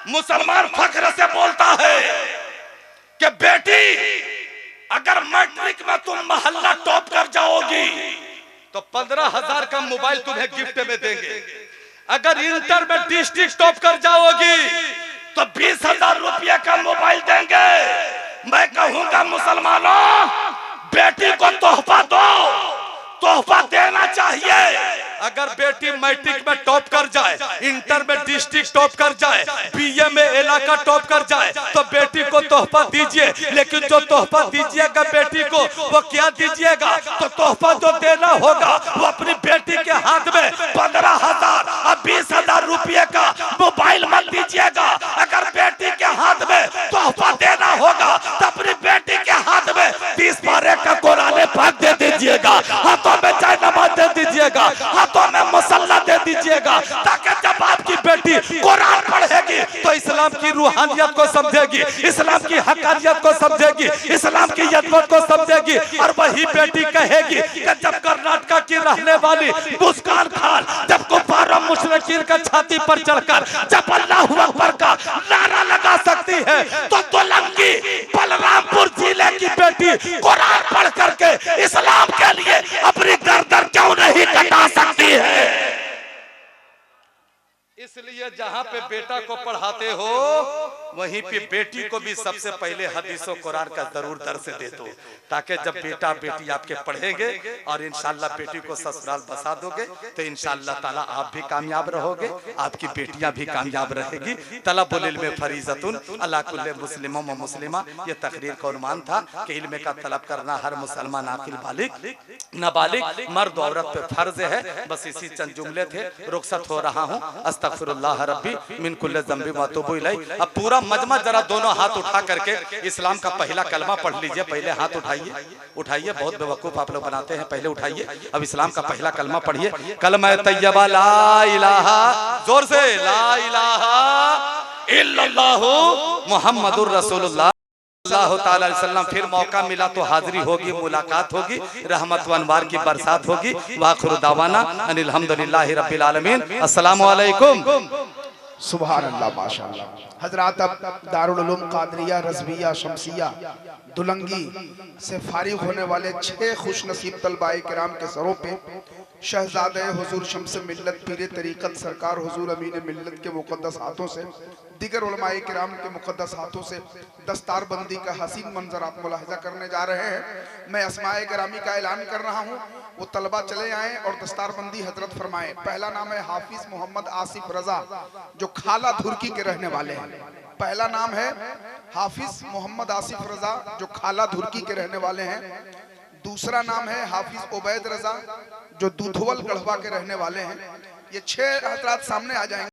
Speaker 1: मुसलमान फख्र से बोलता है कि बेटी अगर मैट्रिक में तुम मोहल्ला टॉप कर जाओगी तो 15,000 का मोबाइल तुम्हें गिफ्ट में देंगे। अगर इंटर में डिस्ट्रिक्ट टॉप कर जाओगी तो 20,000 रुपये का मोबाइल देंगे। मैं कहूंगा मुसलमानों, बेटी को तोहफा दो, तोहफा देना चाहिए। अगर बेटी मैट्रिक में टॉप कर जाए, इंटर में डिस्ट्रिक्ट टॉप कर जाए, बीए में इलाका टॉप कर जाए तो बेटी को तोहफा दीजिए। लेकिन जो तोहफा दीजिएगा बेटी को वो क्या दीजिएगा? तो तोहफा जो देना होगा वो अपनी बेटी के हाथ में 15,000 और 20,000 रुपये का मोबाइल मत दीजिएगा। अगर बेटी के हाथ में तोहफा देना होगा तो अपनी बेटी के हाथ में 30 पारे का कुरान पाक दे दीजिएगा, हाथों में चाय नमाज दे दीजिएगा, हाथों में मसल्ला दे दीजिएगा, ताकि जब आपकी बेटी कुरान पढ़ेगी तो इस्लाम की रूहानियत को समझेगी, इस्लाम की हकानियत को समझेगी, इस्लाम की यदवत को समझेगी। और वही बेटी कहेगी कि जब कर्नाटक की रहने वाली मुस्कान खान जब कुफार और मुशरिकीन का छाती पर चढ़कर जब अल्लाहू अकबर का नारा लगा सकती है तो तोलंगी बलरामपुर जिले की बेटी कुरान पढ़ करके इस्लाम के लिए अपनी गर्दन क्यों नहीं कटा सकती है? इसलिए जहाँ पे बेटा को पढ़ाते हो वहीं पे बेटी को भी सबसे पहले हदीसों कुरान का जरूर दर्स दे दो, ताकि जब बेटा बेटी आपके पढ़ेंगे और इंशाल्लाह बेटी को ससुराल बसा दोगे तो इंशाल्लाह ताला आप भी कामयाब रहोगे, आपकी बेटियां भी कामयाब रहेगी। तलबुल इल्म फरीज़तुन अला कुल्लि मुस्लिम व मुस्लिमा, ये तकरीर का उन्वान था कि इल्म का तलब करना हर मुसलमान आकिल बालिग नाबालिग मर्द औरत पे फर्ज है। बस इसी चंद जुमले थे, रुखसत हो रहा हूँ। अस्तगफिरुल्लाह रब्बी मिन कुल्लि ज़ंबि व अतूबु इलैह। अब पूरा पूरा मजमा जरा दोनों हाथ उठा करके इस्लाम का पहला कलमा पढ़ लीजिए। पहले हाथ उठाइए, उठाइए, बहुत बेवकूफ आप लोग बनाते हैं, पहले उठाइए। अब इस्लाम का पहला कलमा पढ़िए, कलमा तैयबा ला इलाहा, जोर से ला इलाहा इल्लल्लाहु मुहम्मदुर रसूलुल्लाह सल्लल्लाहु ताला अलैहि वसल्लम। फिर मौका मिला तो हाजिरी होगी, मुलाकात होगी, रहमत व अनवार की बरसात होगी। वाखिरु दावाना अनिल हम्दुलिल्लाहि रब्बिल आलमीन। अस्सलामु अलैकुम।
Speaker 2: सुभान अल्लाह, माशाअल्लाह। हजरात, अब दारुल उलूम कादरिया रज़विया शमसिया दुलंगी से फारिग होने वाले 6 खुश नसीब तलबाए किराम के सरों पे शहजादे हुजूर शम्स मिल्लत पीर तरीक़त सरकार हुजूर अमीन मिल्लत के मुक़द्दस हाथों से, दीगर उलमाए किराम के मुक़द्दस हाथों से दस्तार बंदी का हसीन मंजर आप मुलाहिज़ा करने जा रहे हैं। मैं अस्माए गिरामी का ऐलान कर रहा हूँ, वो तलबा चले आएँ और दस्तार बंदी हजरत फरमाएं। पहला नाम है हाफिज मोहम्मद आसिफ रजा, जो खाला धुरकी के रहने वाले हैं। पहला नाम है हाफिज मोहम्मद आसिफ रजा, जो खाला धुरकी के रहने वाले हैं। दूसरा नाम है हाफिज उबैद रजा, जो दूधवल गढ़वा के रहने वाले हैं। ये 6 हजरात सामने आ जाएंगे।